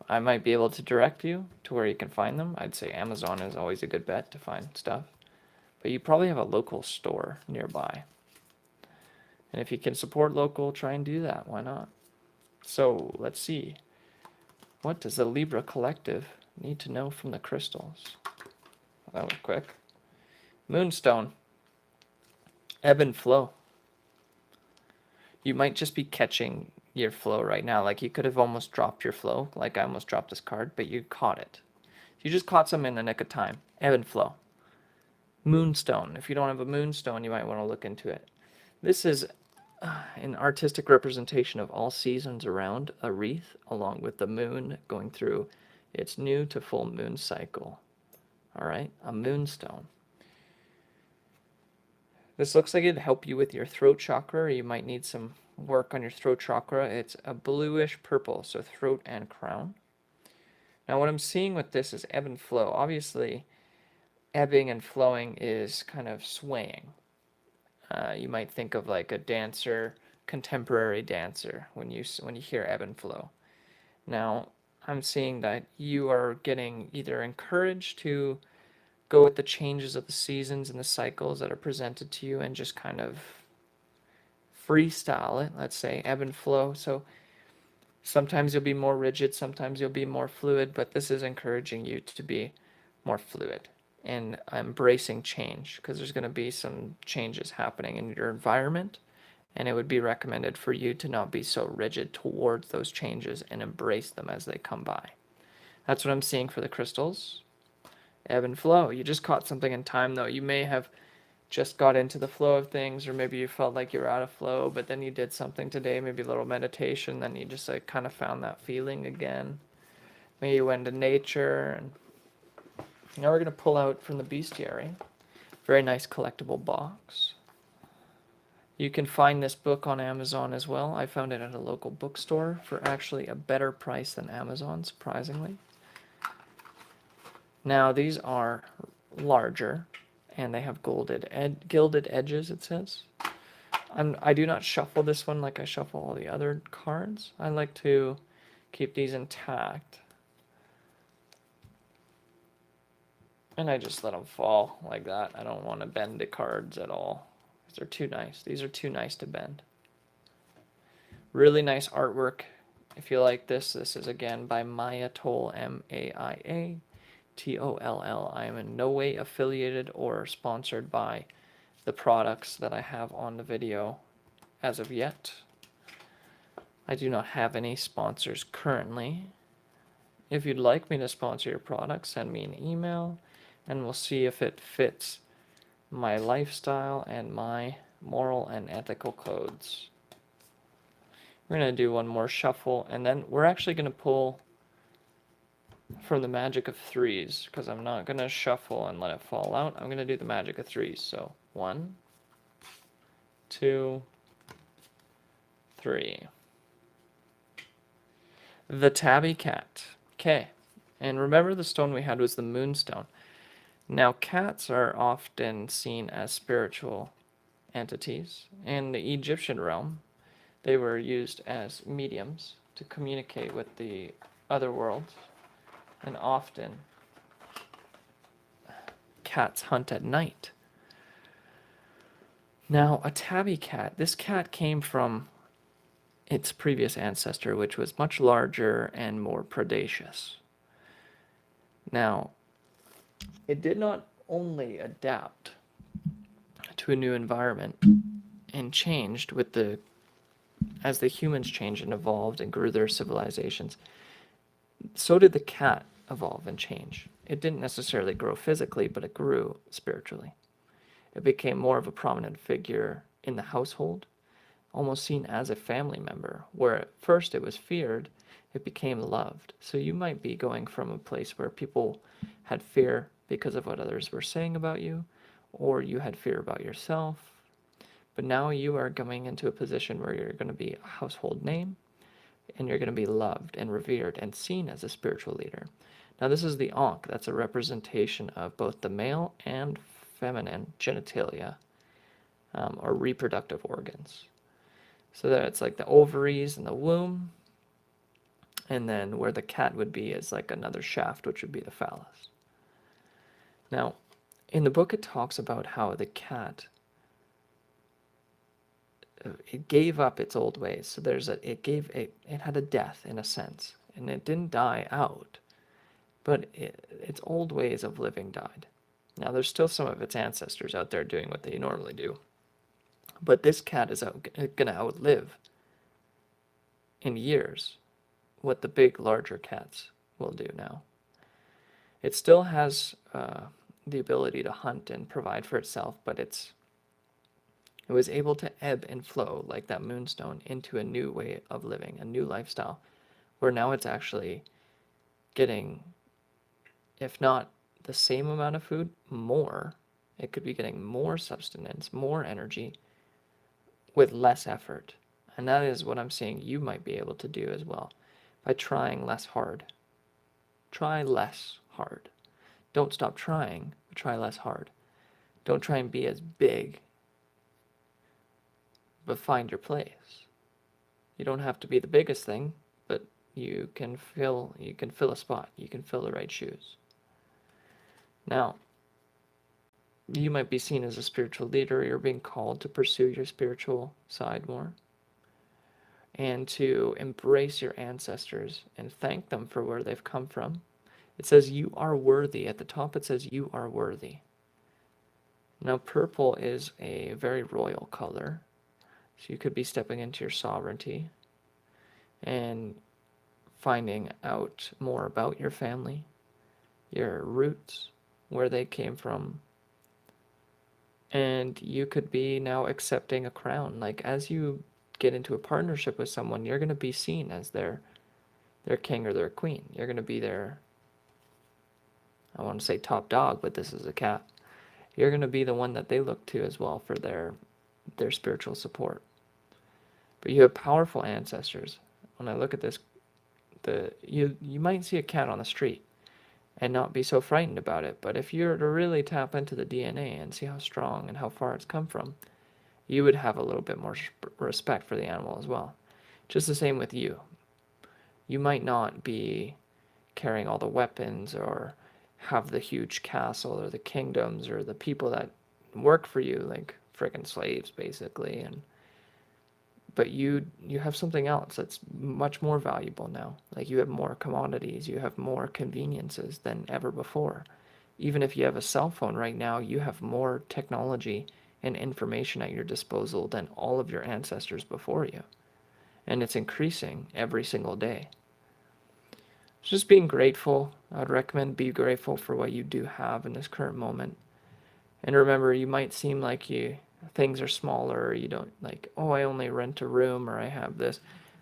I might be able to direct you to where you can find them. I'd say Amazon is always a good bet to find stuff. But you probably have a local store nearby. And if you can support local, try and do that. Why not? So let's see. What does the Libra collective need to know from the crystals? That was quick. Moonstone. Ebb and flow. You might just be catching your flow right now. Like you could have almost dropped your flow, like I almost dropped this card, but you caught it. You just caught some in the nick of time. Ebb and flow. Moonstone. If you don't have a moonstone, you might want to look into it. This is an artistic representation of all seasons around a wreath, along with the moon going through its new to full moon cycle. All right, a moonstone. This looks like it'd help you with your throat chakra, or you might need some work on your throat chakra. It's a bluish purple, so throat and crown. Now what I'm seeing with this is ebb and flow. Obviously, ebbing and flowing is kind of swaying. You might think of like a dancer, contemporary dancer, when you hear ebb and flow. Now, I'm seeing that you are getting either encouraged to go with the changes of the seasons and the cycles that are presented to you and just kind of freestyle it, let's say, ebb and flow. So sometimes you'll be more rigid, sometimes you'll be more fluid, but this is encouraging you to be more fluid and embracing change, because there's going to be some changes happening in your environment, and it would be recommended for you to not be so rigid towards those changes and embrace them as they come by. That's what I'm seeing for the crystals. Ebb and flow. You just caught something in time, though. You may have just got into the flow of things, or maybe you felt like you were out of flow, but then you did something today, maybe a little meditation, then you just like kind of found that feeling again. Maybe you went to nature. And now we're going to pull out from the bestiary. Very nice collectible box. You can find this book on Amazon as well. I found it at a local bookstore for actually a better price than Amazon, surprisingly. Now these are larger, and they have gilded edges, it says. I do not shuffle this one like I shuffle all the other cards. I like to keep these intact. And I just let them fall like that. I don't want to bend the cards at all. They're too nice. These are too nice to bend. Really nice artwork. If you like this, this is again by Maya Toll, MAIA TOLL. I am in no way affiliated or sponsored by the products that I have on the video as of yet. I do not have any sponsors currently. If you'd like me to sponsor your product, send me an email and we'll see if it fits my lifestyle and my moral and ethical codes. We're going to do one more shuffle, and then we're actually going to pull from the magic of threes, because I'm not going to shuffle and let it fall out. I'm going to do the magic of threes. So 1, 2, 3. The tabby cat. Okay. And remember the stone we had was the moonstone. Now cats are often seen as spiritual entities. In the Egyptian realm, they were used as mediums to communicate with the other worlds. And often cats hunt at night. Now, a tabby cat, this cat came from its previous ancestor, which was much larger and more predacious. Now, it did not only adapt to a new environment and changed as the humans changed and evolved and grew their civilizations, so did the cat evolve and change. It didn't necessarily grow physically, but it grew spiritually. It became more of a prominent figure in the household, almost seen as a family member, where at first it was feared, it became loved. So you might be going from a place where people had fear because of what others were saying about you, or you had fear about yourself, but now you are coming into a position where you're going to be a household name, and you're going to be loved and revered and seen as a spiritual leader. Now this is the Ankh. That's a representation of both the male and feminine genitalia, or reproductive organs. So that it's like the ovaries and the womb, and then where the cat would be is like another shaft, which would be the phallus. Now, in the book it talks about how the cat it gave up its old ways. So it had a death in a sense, and it didn't die out, but its old ways of living died. Now there's still some of its ancestors out there doing what they normally do, but this cat is going to outlive in years what the big, larger cats will do now. It still has the ability to hunt and provide for itself, but it was able to ebb and flow like that moonstone into a new way of living, a new lifestyle, where now it's actually getting, if not the same amount of food, more. It could be getting more substance, more energy with less effort. And that is what I'm saying you might be able to do as well by trying less hard. Try less hard. Don't stop trying, but try less hard. Don't try and be as big, but find your place. You don't have to be the biggest thing, but you can fill a spot. You can fill the right shoes. Now, you might be seen as a spiritual leader. You're being called to pursue your spiritual side more and to embrace your ancestors and thank them for where they've come from. It says you are worthy. At the top it says you are worthy. Now purple is a very royal color. So you could be stepping into your sovereignty and finding out more about your family, your roots, where they came from. And you could be now accepting a crown. Like as you get into a partnership with someone, you're going to be seen as their king or their queen. You're going to be their, I want to say top dog, but this is a cat. You're going to be the one that they look to as well for their spiritual support. But you have powerful ancestors. When I look at this, you might see a cat on the street and not be so frightened about it. But if you were to really tap into the DNA and see how strong and how far it's come from, you would have a little bit more respect for the animal as well. Just the same with you. You might not be carrying all the weapons or have the huge castle or the kingdoms or the people that work for you, like freaking slaves basically, but you have something else that's much more valuable now. Like you have more commodities, you have more conveniences than ever before. Even if you have a cell phone right now, you have more technology and information at your disposal than all of your ancestors before you. And it's increasing every single day. Just being grateful. I would recommend be grateful for what you do have in this current moment. And remember, you might seem like things are smaller, or you don't like, oh, I only rent a room, or I have this.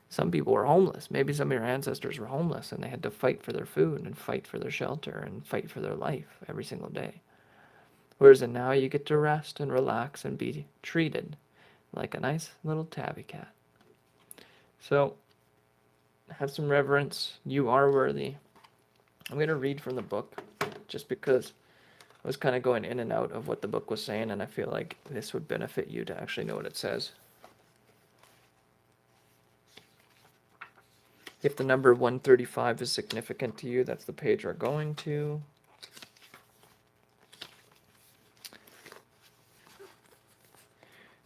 Some people were homeless. Maybe some of your ancestors were homeless and they had to fight for their food and fight for their shelter and fight for their life every single day. Whereas now you get to rest and relax and be treated like a nice little tabby cat. So have some reverence. You are worthy. I'm going to read from the book just because I was kind of going in and out of what the book was saying, and I feel like this would benefit you to actually know what it says. If the number 135 is significant to you, that's the page we're going to.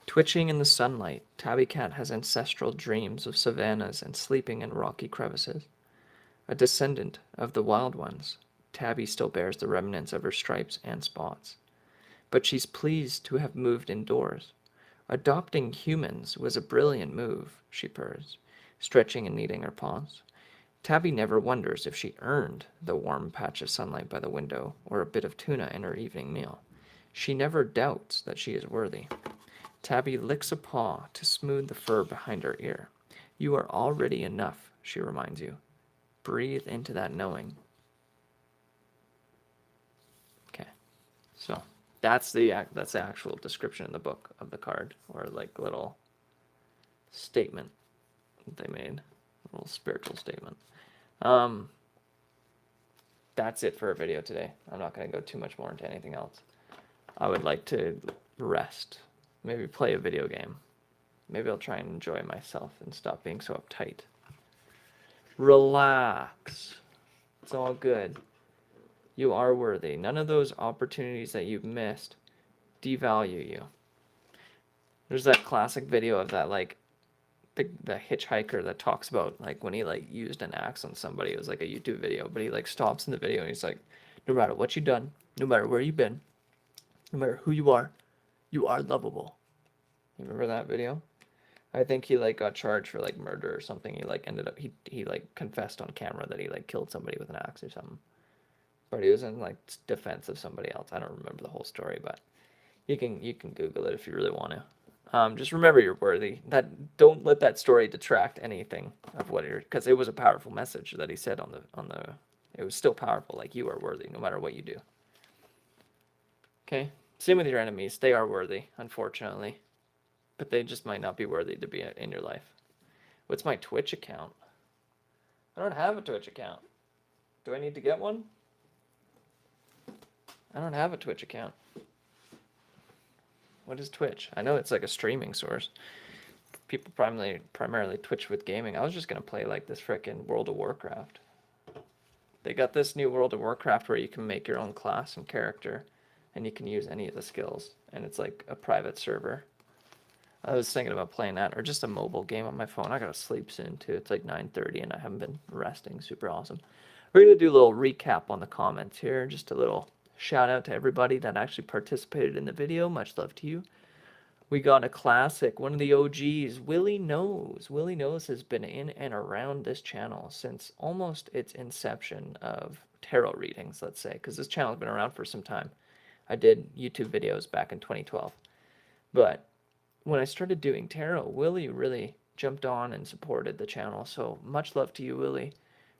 Twitching in the sunlight, Tabby Cat has ancestral dreams of savannas and sleeping in rocky crevices. A descendant of the wild ones, Tabby still bears the remnants of her stripes and spots. But she's pleased to have moved indoors. Adopting humans was a brilliant move, she purrs, stretching and kneading her paws. Tabby never wonders if she earned the warm patch of sunlight by the window or a bit of tuna in her evening meal. She never doubts that she is worthy. Tabby licks a paw to smooth the fur behind her ear. You are already enough, she reminds you. Breathe into that knowing. Okay, so that's the actual description in the book of the card, or like little statement that they made, a little spiritual statement. That's it for a video today. I'm not going to go too much more into anything else. I would like to rest, maybe play a video game. Maybe I'll try and enjoy myself and stop being so uptight. Relax. It's all good. You are worthy. None of those opportunities that you've missed devalue you. There's that classic video of that like the hitchhiker that talks about like when he like used an axe on somebody. It was like a YouTube video, but he like stops in the video and he's like, no matter what you've done, no matter where you've been, no matter who you are lovable. You remember that video? I think he like got charged for like murder or something. He like ended up he like confessed on camera that he like killed somebody with an axe or something. But he was in like defense of somebody else. I don't remember the whole story, but you can Google it if you really want to. Just remember you're worthy. That don't let that story detract anything of what you're, because it was a powerful message that he said on the. It was still powerful. Like you are worthy, no matter what you do. Okay. Same with your enemies. They are worthy, unfortunately, but they just might not be worthy to be in your life. What's my Twitch account? I don't have a Twitch account. Do I need to get one? I don't have a Twitch account. What is Twitch? I know it's like a streaming source. People primarily Twitch with gaming. I was just gonna play like this frickin' World of Warcraft. They got this new World of Warcraft where you can make your own class and character, and you can use any of the skills, and it's like a private server. I was thinking about playing that, or just a mobile game on my phone. I gotta sleep soon too. It's like 9:30, and I haven't been resting. Super awesome. We're gonna do a little recap on the comments here. Just a little shout out to everybody that actually participated in the video. Much love to you. We got a classic, one of the OGs, Willie Knows. Willie Knows has been in and around this channel since almost its inception of tarot readings, let's say, because this channel has been around for some time. I did YouTube videos back in 2012. But when I started doing tarot, Willie really jumped on and supported the channel. So much love to you, Willie.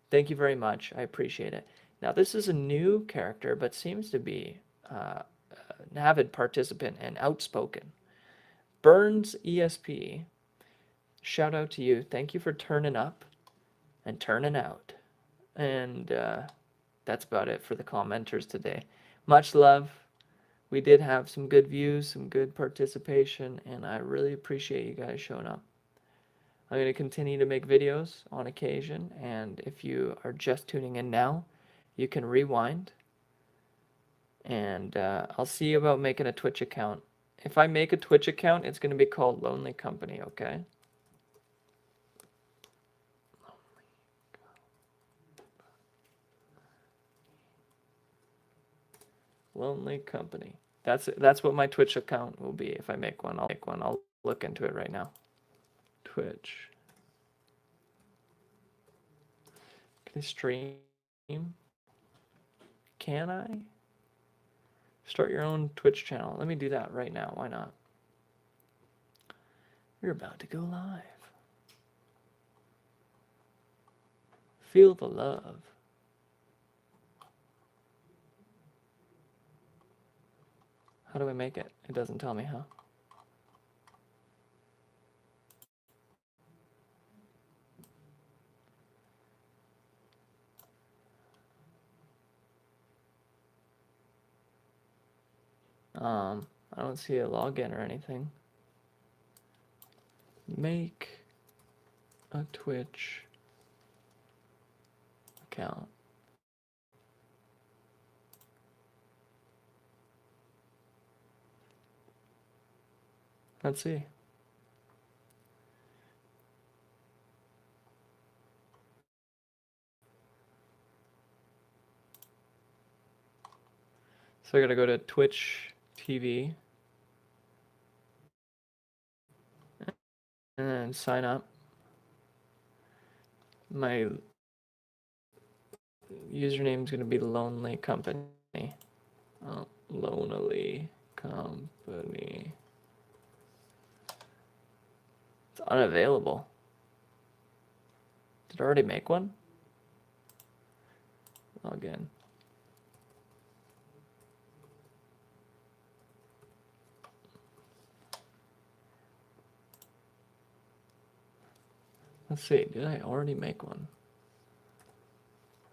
Thank you very much. I appreciate it. Now, this is a new character, but seems to be an avid participant and outspoken. Burns ESP, shout out to you. Thank you for turning up and turning out. And that's about it for the commenters today. Much love. We did have some good views, some good participation, and I really appreciate you guys showing up. I'm going to continue to make videos on occasion, and if you are just tuning in now, you can rewind, and I'll see about making a Twitch account. If I make a Twitch account, it's going to be called Lonely Company, okay? Lonely Company. That's what my Twitch account will be if I make one. I'll make one. I'll look into it right now. Twitch. Can I stream? Can I? Start your own Twitch channel. Let me do that right now. Why not? You're about to go live. Feel the love. How do I make it? It doesn't tell me how. I don't see a login or anything. Make a Twitch account. Let's see. So I gotta go to Twitch TV and then sign up. My username is gonna be Lonely Company. Oh, Lonely Company. It's unavailable. Did I already make one? Log in. Let's see, did I already make one?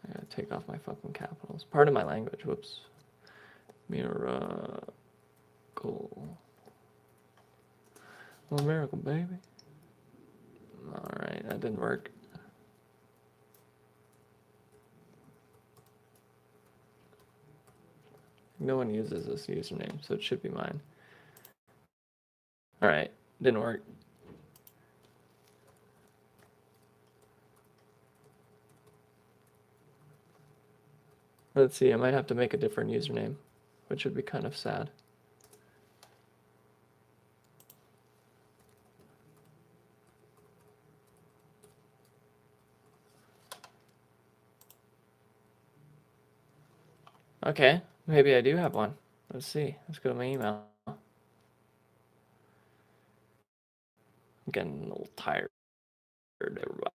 I gotta take off my fucking capitals. Pardon my language, whoops. Miracle. Oh, miracle, baby. Alright, that didn't work. No one uses this username, so it should be mine. Alright, Didn't work. Let's see, I might have to make a different username, which would be kind of sad. Okay, maybe I do have one. Let's see. Let's go to my email. I'm getting a little tired, everybody.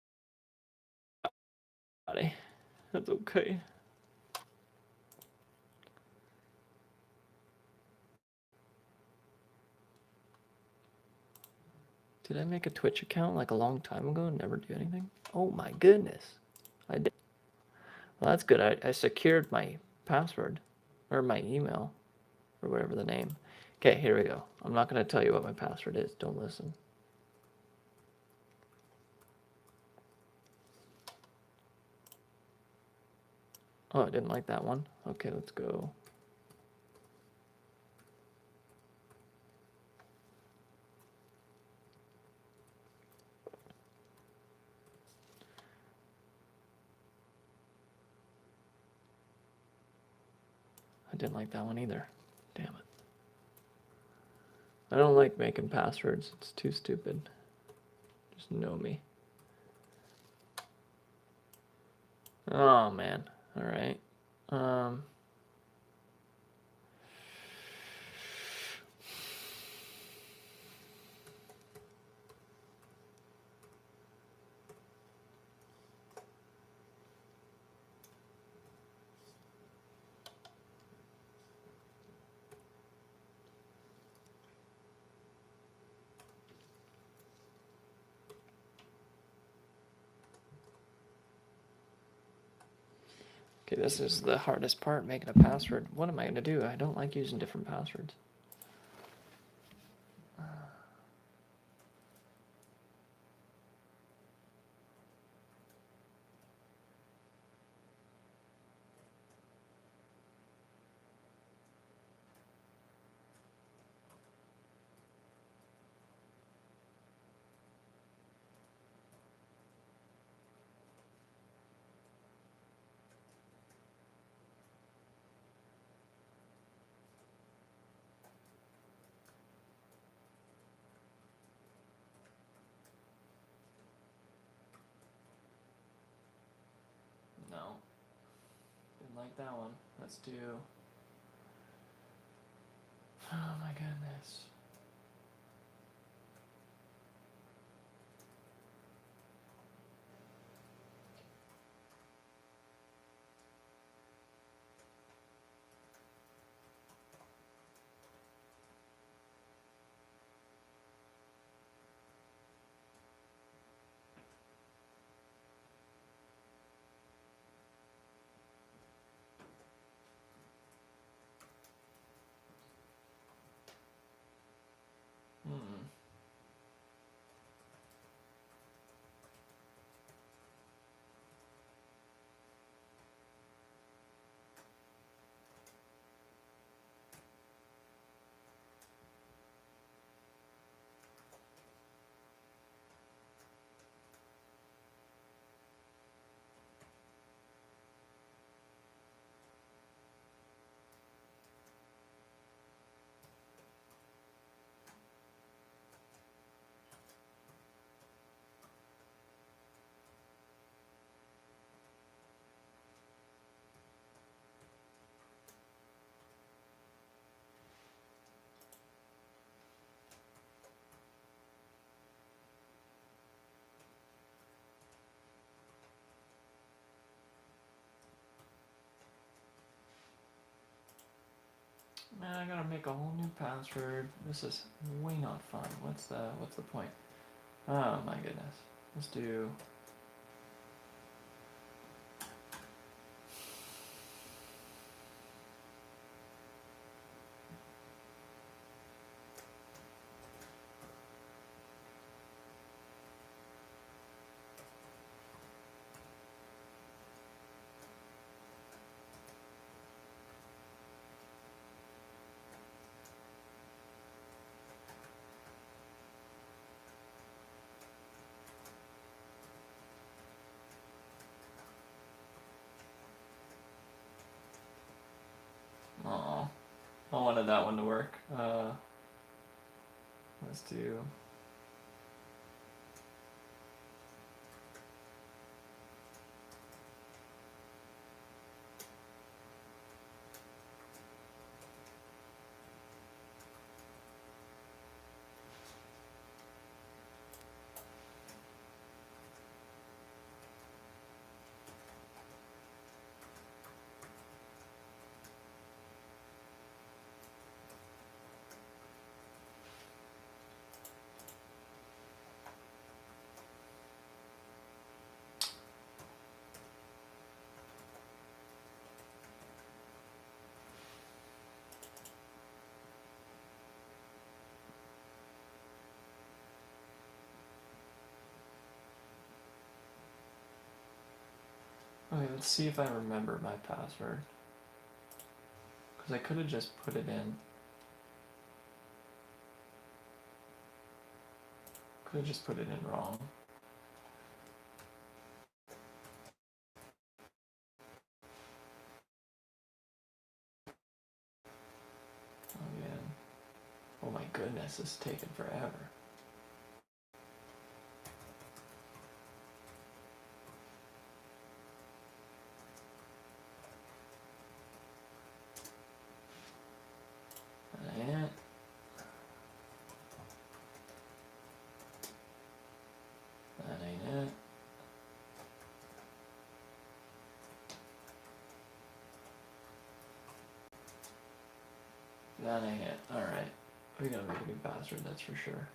That's okay. Did I make a Twitch account like a long time ago and never do anything? Oh my goodness. I did. Well, that's good. I secured my password or my email or whatever the name. Okay, here we go. I'm not going to tell you what my password is. Don't listen. Oh, I didn't like that one. Okay, let's go. I didn't like that one either. Damn it. I don't like making passwords. It's too stupid. Just know me. Oh, man. All right. Okay, this is the hardest part, making a password. What am I going to do? I don't like using different passwords. No. Didn't like that one. Let's do... Oh my goodness. Man, I gotta make a whole new password. This is way not fun. What's the point? Oh my goodness. Let's do... wanted that one to work. Let's do. Okay, let's see if I remember my password. Because I could have just put it in. Could have just put it in wrong. Oh yeah. Oh my goodness, this is taking forever. That ain't it. That ain't it. That ain't it. Alright. We gotta make a new password, that's for sure.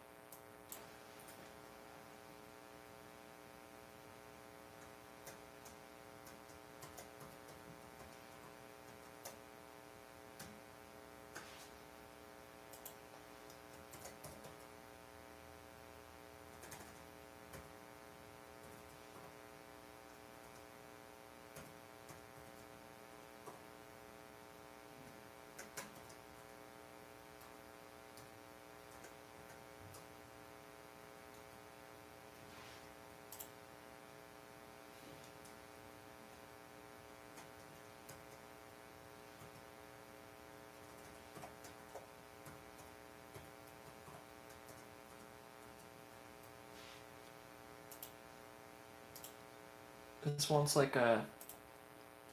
This one's like a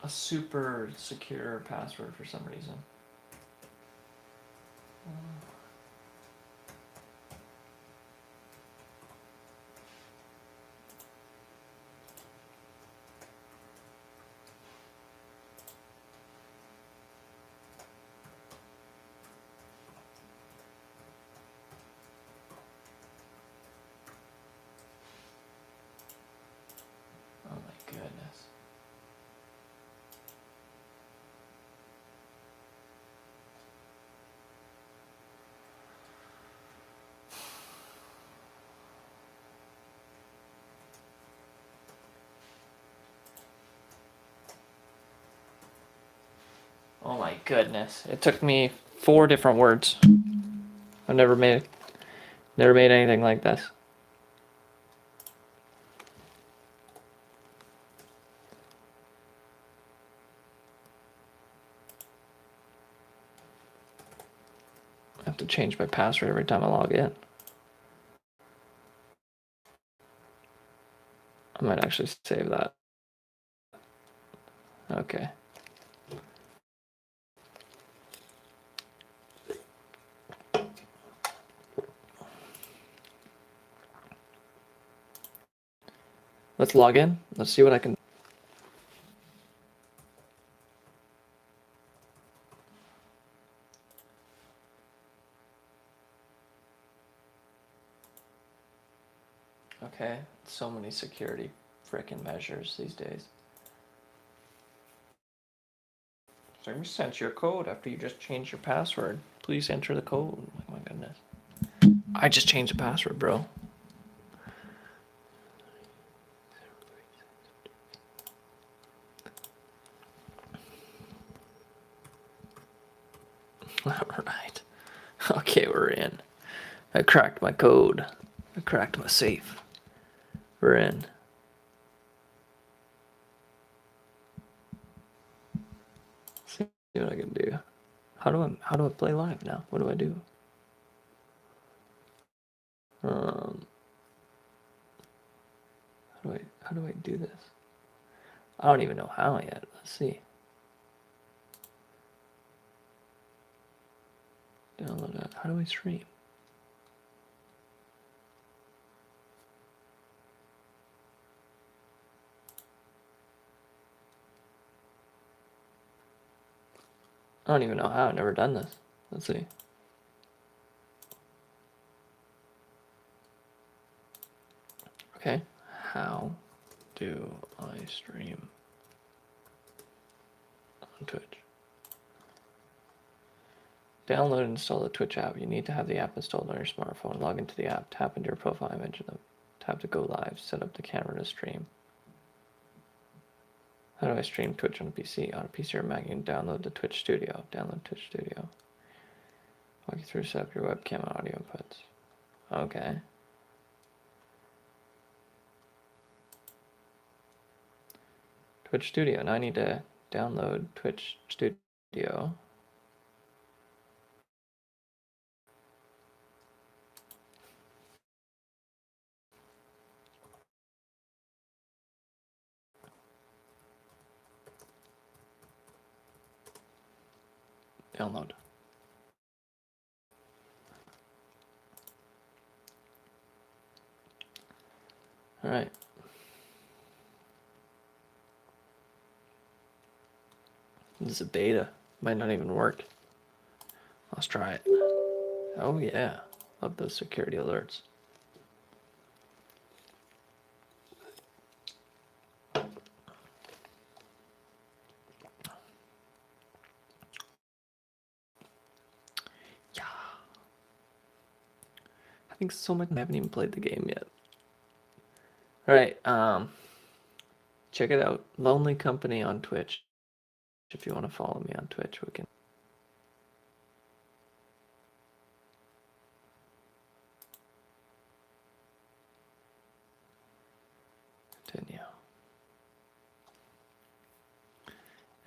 super secure password for some reason. Oh my goodness. Oh my goodness. It took me 4 different words. I've never made anything like this. I have to change my password every time I log in. I might actually save that. Okay. Let's log in. Let's see what I can. Okay, so many security frickin' measures these days. So we sent you a code after you just changed your password. Please enter the code. Oh my goodness. I just changed the password, bro. Alright. Okay, we're in. I cracked my code. I cracked my safe. We're in. See what I can do. How do I play live now? What do I do? How do I do this? I don't even know how yet. Let's see. Download that. How do I stream? I don't even know how. I've never done this. Let's see. Okay. How do I stream on Twitch? Download and install the Twitch app. You need to have the app installed on your smartphone. Log into the app. Tap into your profile image and tap to go live. Set up the camera to stream. How do I stream Twitch on a PC? On a PC or Mac, you can download the Twitch Studio. Download Twitch Studio. Walk you through set up your webcam and audio inputs. Okay. Twitch Studio. Now I need to download Twitch Studio. Download. All right. This is a beta. Might not even work. Let's try it. Oh yeah. Love those security alerts. Yeah. I think so much I haven't even played the game yet. Alright, check it out. Lonely Company on Twitch. If you want to follow me on Twitch, we can. Continue.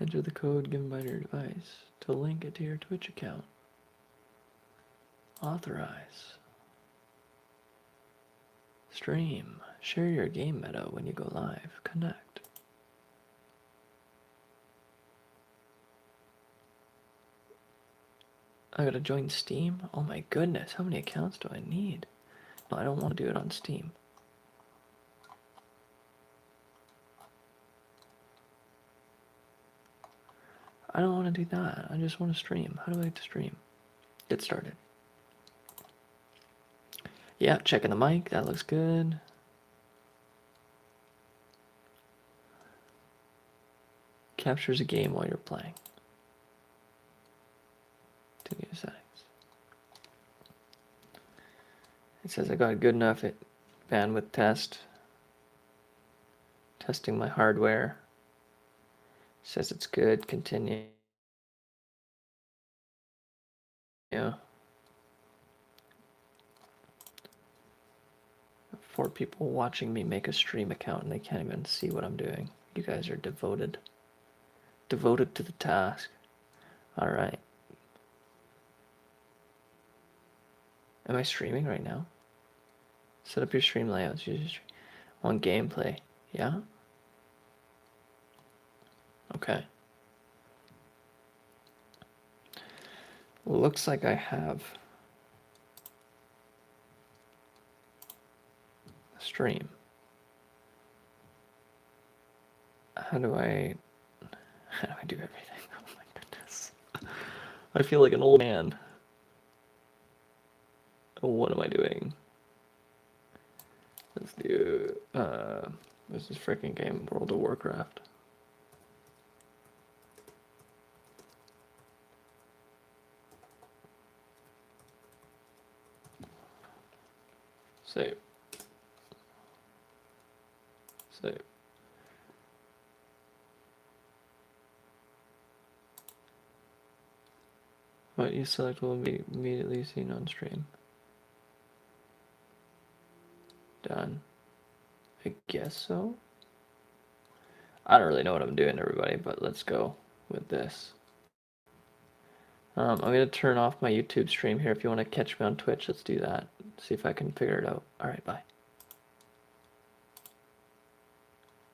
Enter the code given by your device to link it to your Twitch account. Authorize. Stream. Share your game meta when you go live. Connect. I gotta join Steam? Oh my goodness, how many accounts do I need? No, I don't want to do it on Steam. I don't want to do that. I just want to stream. How do I stream? Get started. Yeah, checking the mic. That looks good. Captures a game while you're playing. Continue settings. It says I got good enough at bandwidth test. Testing my hardware. It says it's good. Continue. Yeah. 4 people watching me make a stream account and they can't even see what I'm doing. You guys are devoted. Devoted to the task. Alright. Am I streaming right now? Set up your stream layouts. Use your stream. On gameplay. Yeah? Okay. Looks like I have a stream. How do I do everything? Oh my goodness. I feel like an old man. What am I doing? Let's do this is freaking game World of Warcraft. Save. Save. What you select will be immediately seen on stream. Done. I guess so. I don't really know what I'm doing, everybody, but let's go with this. I'm going to turn off my YouTube stream here. If you want to catch me on Twitch, let's do that. See if I can figure it out. All right, bye.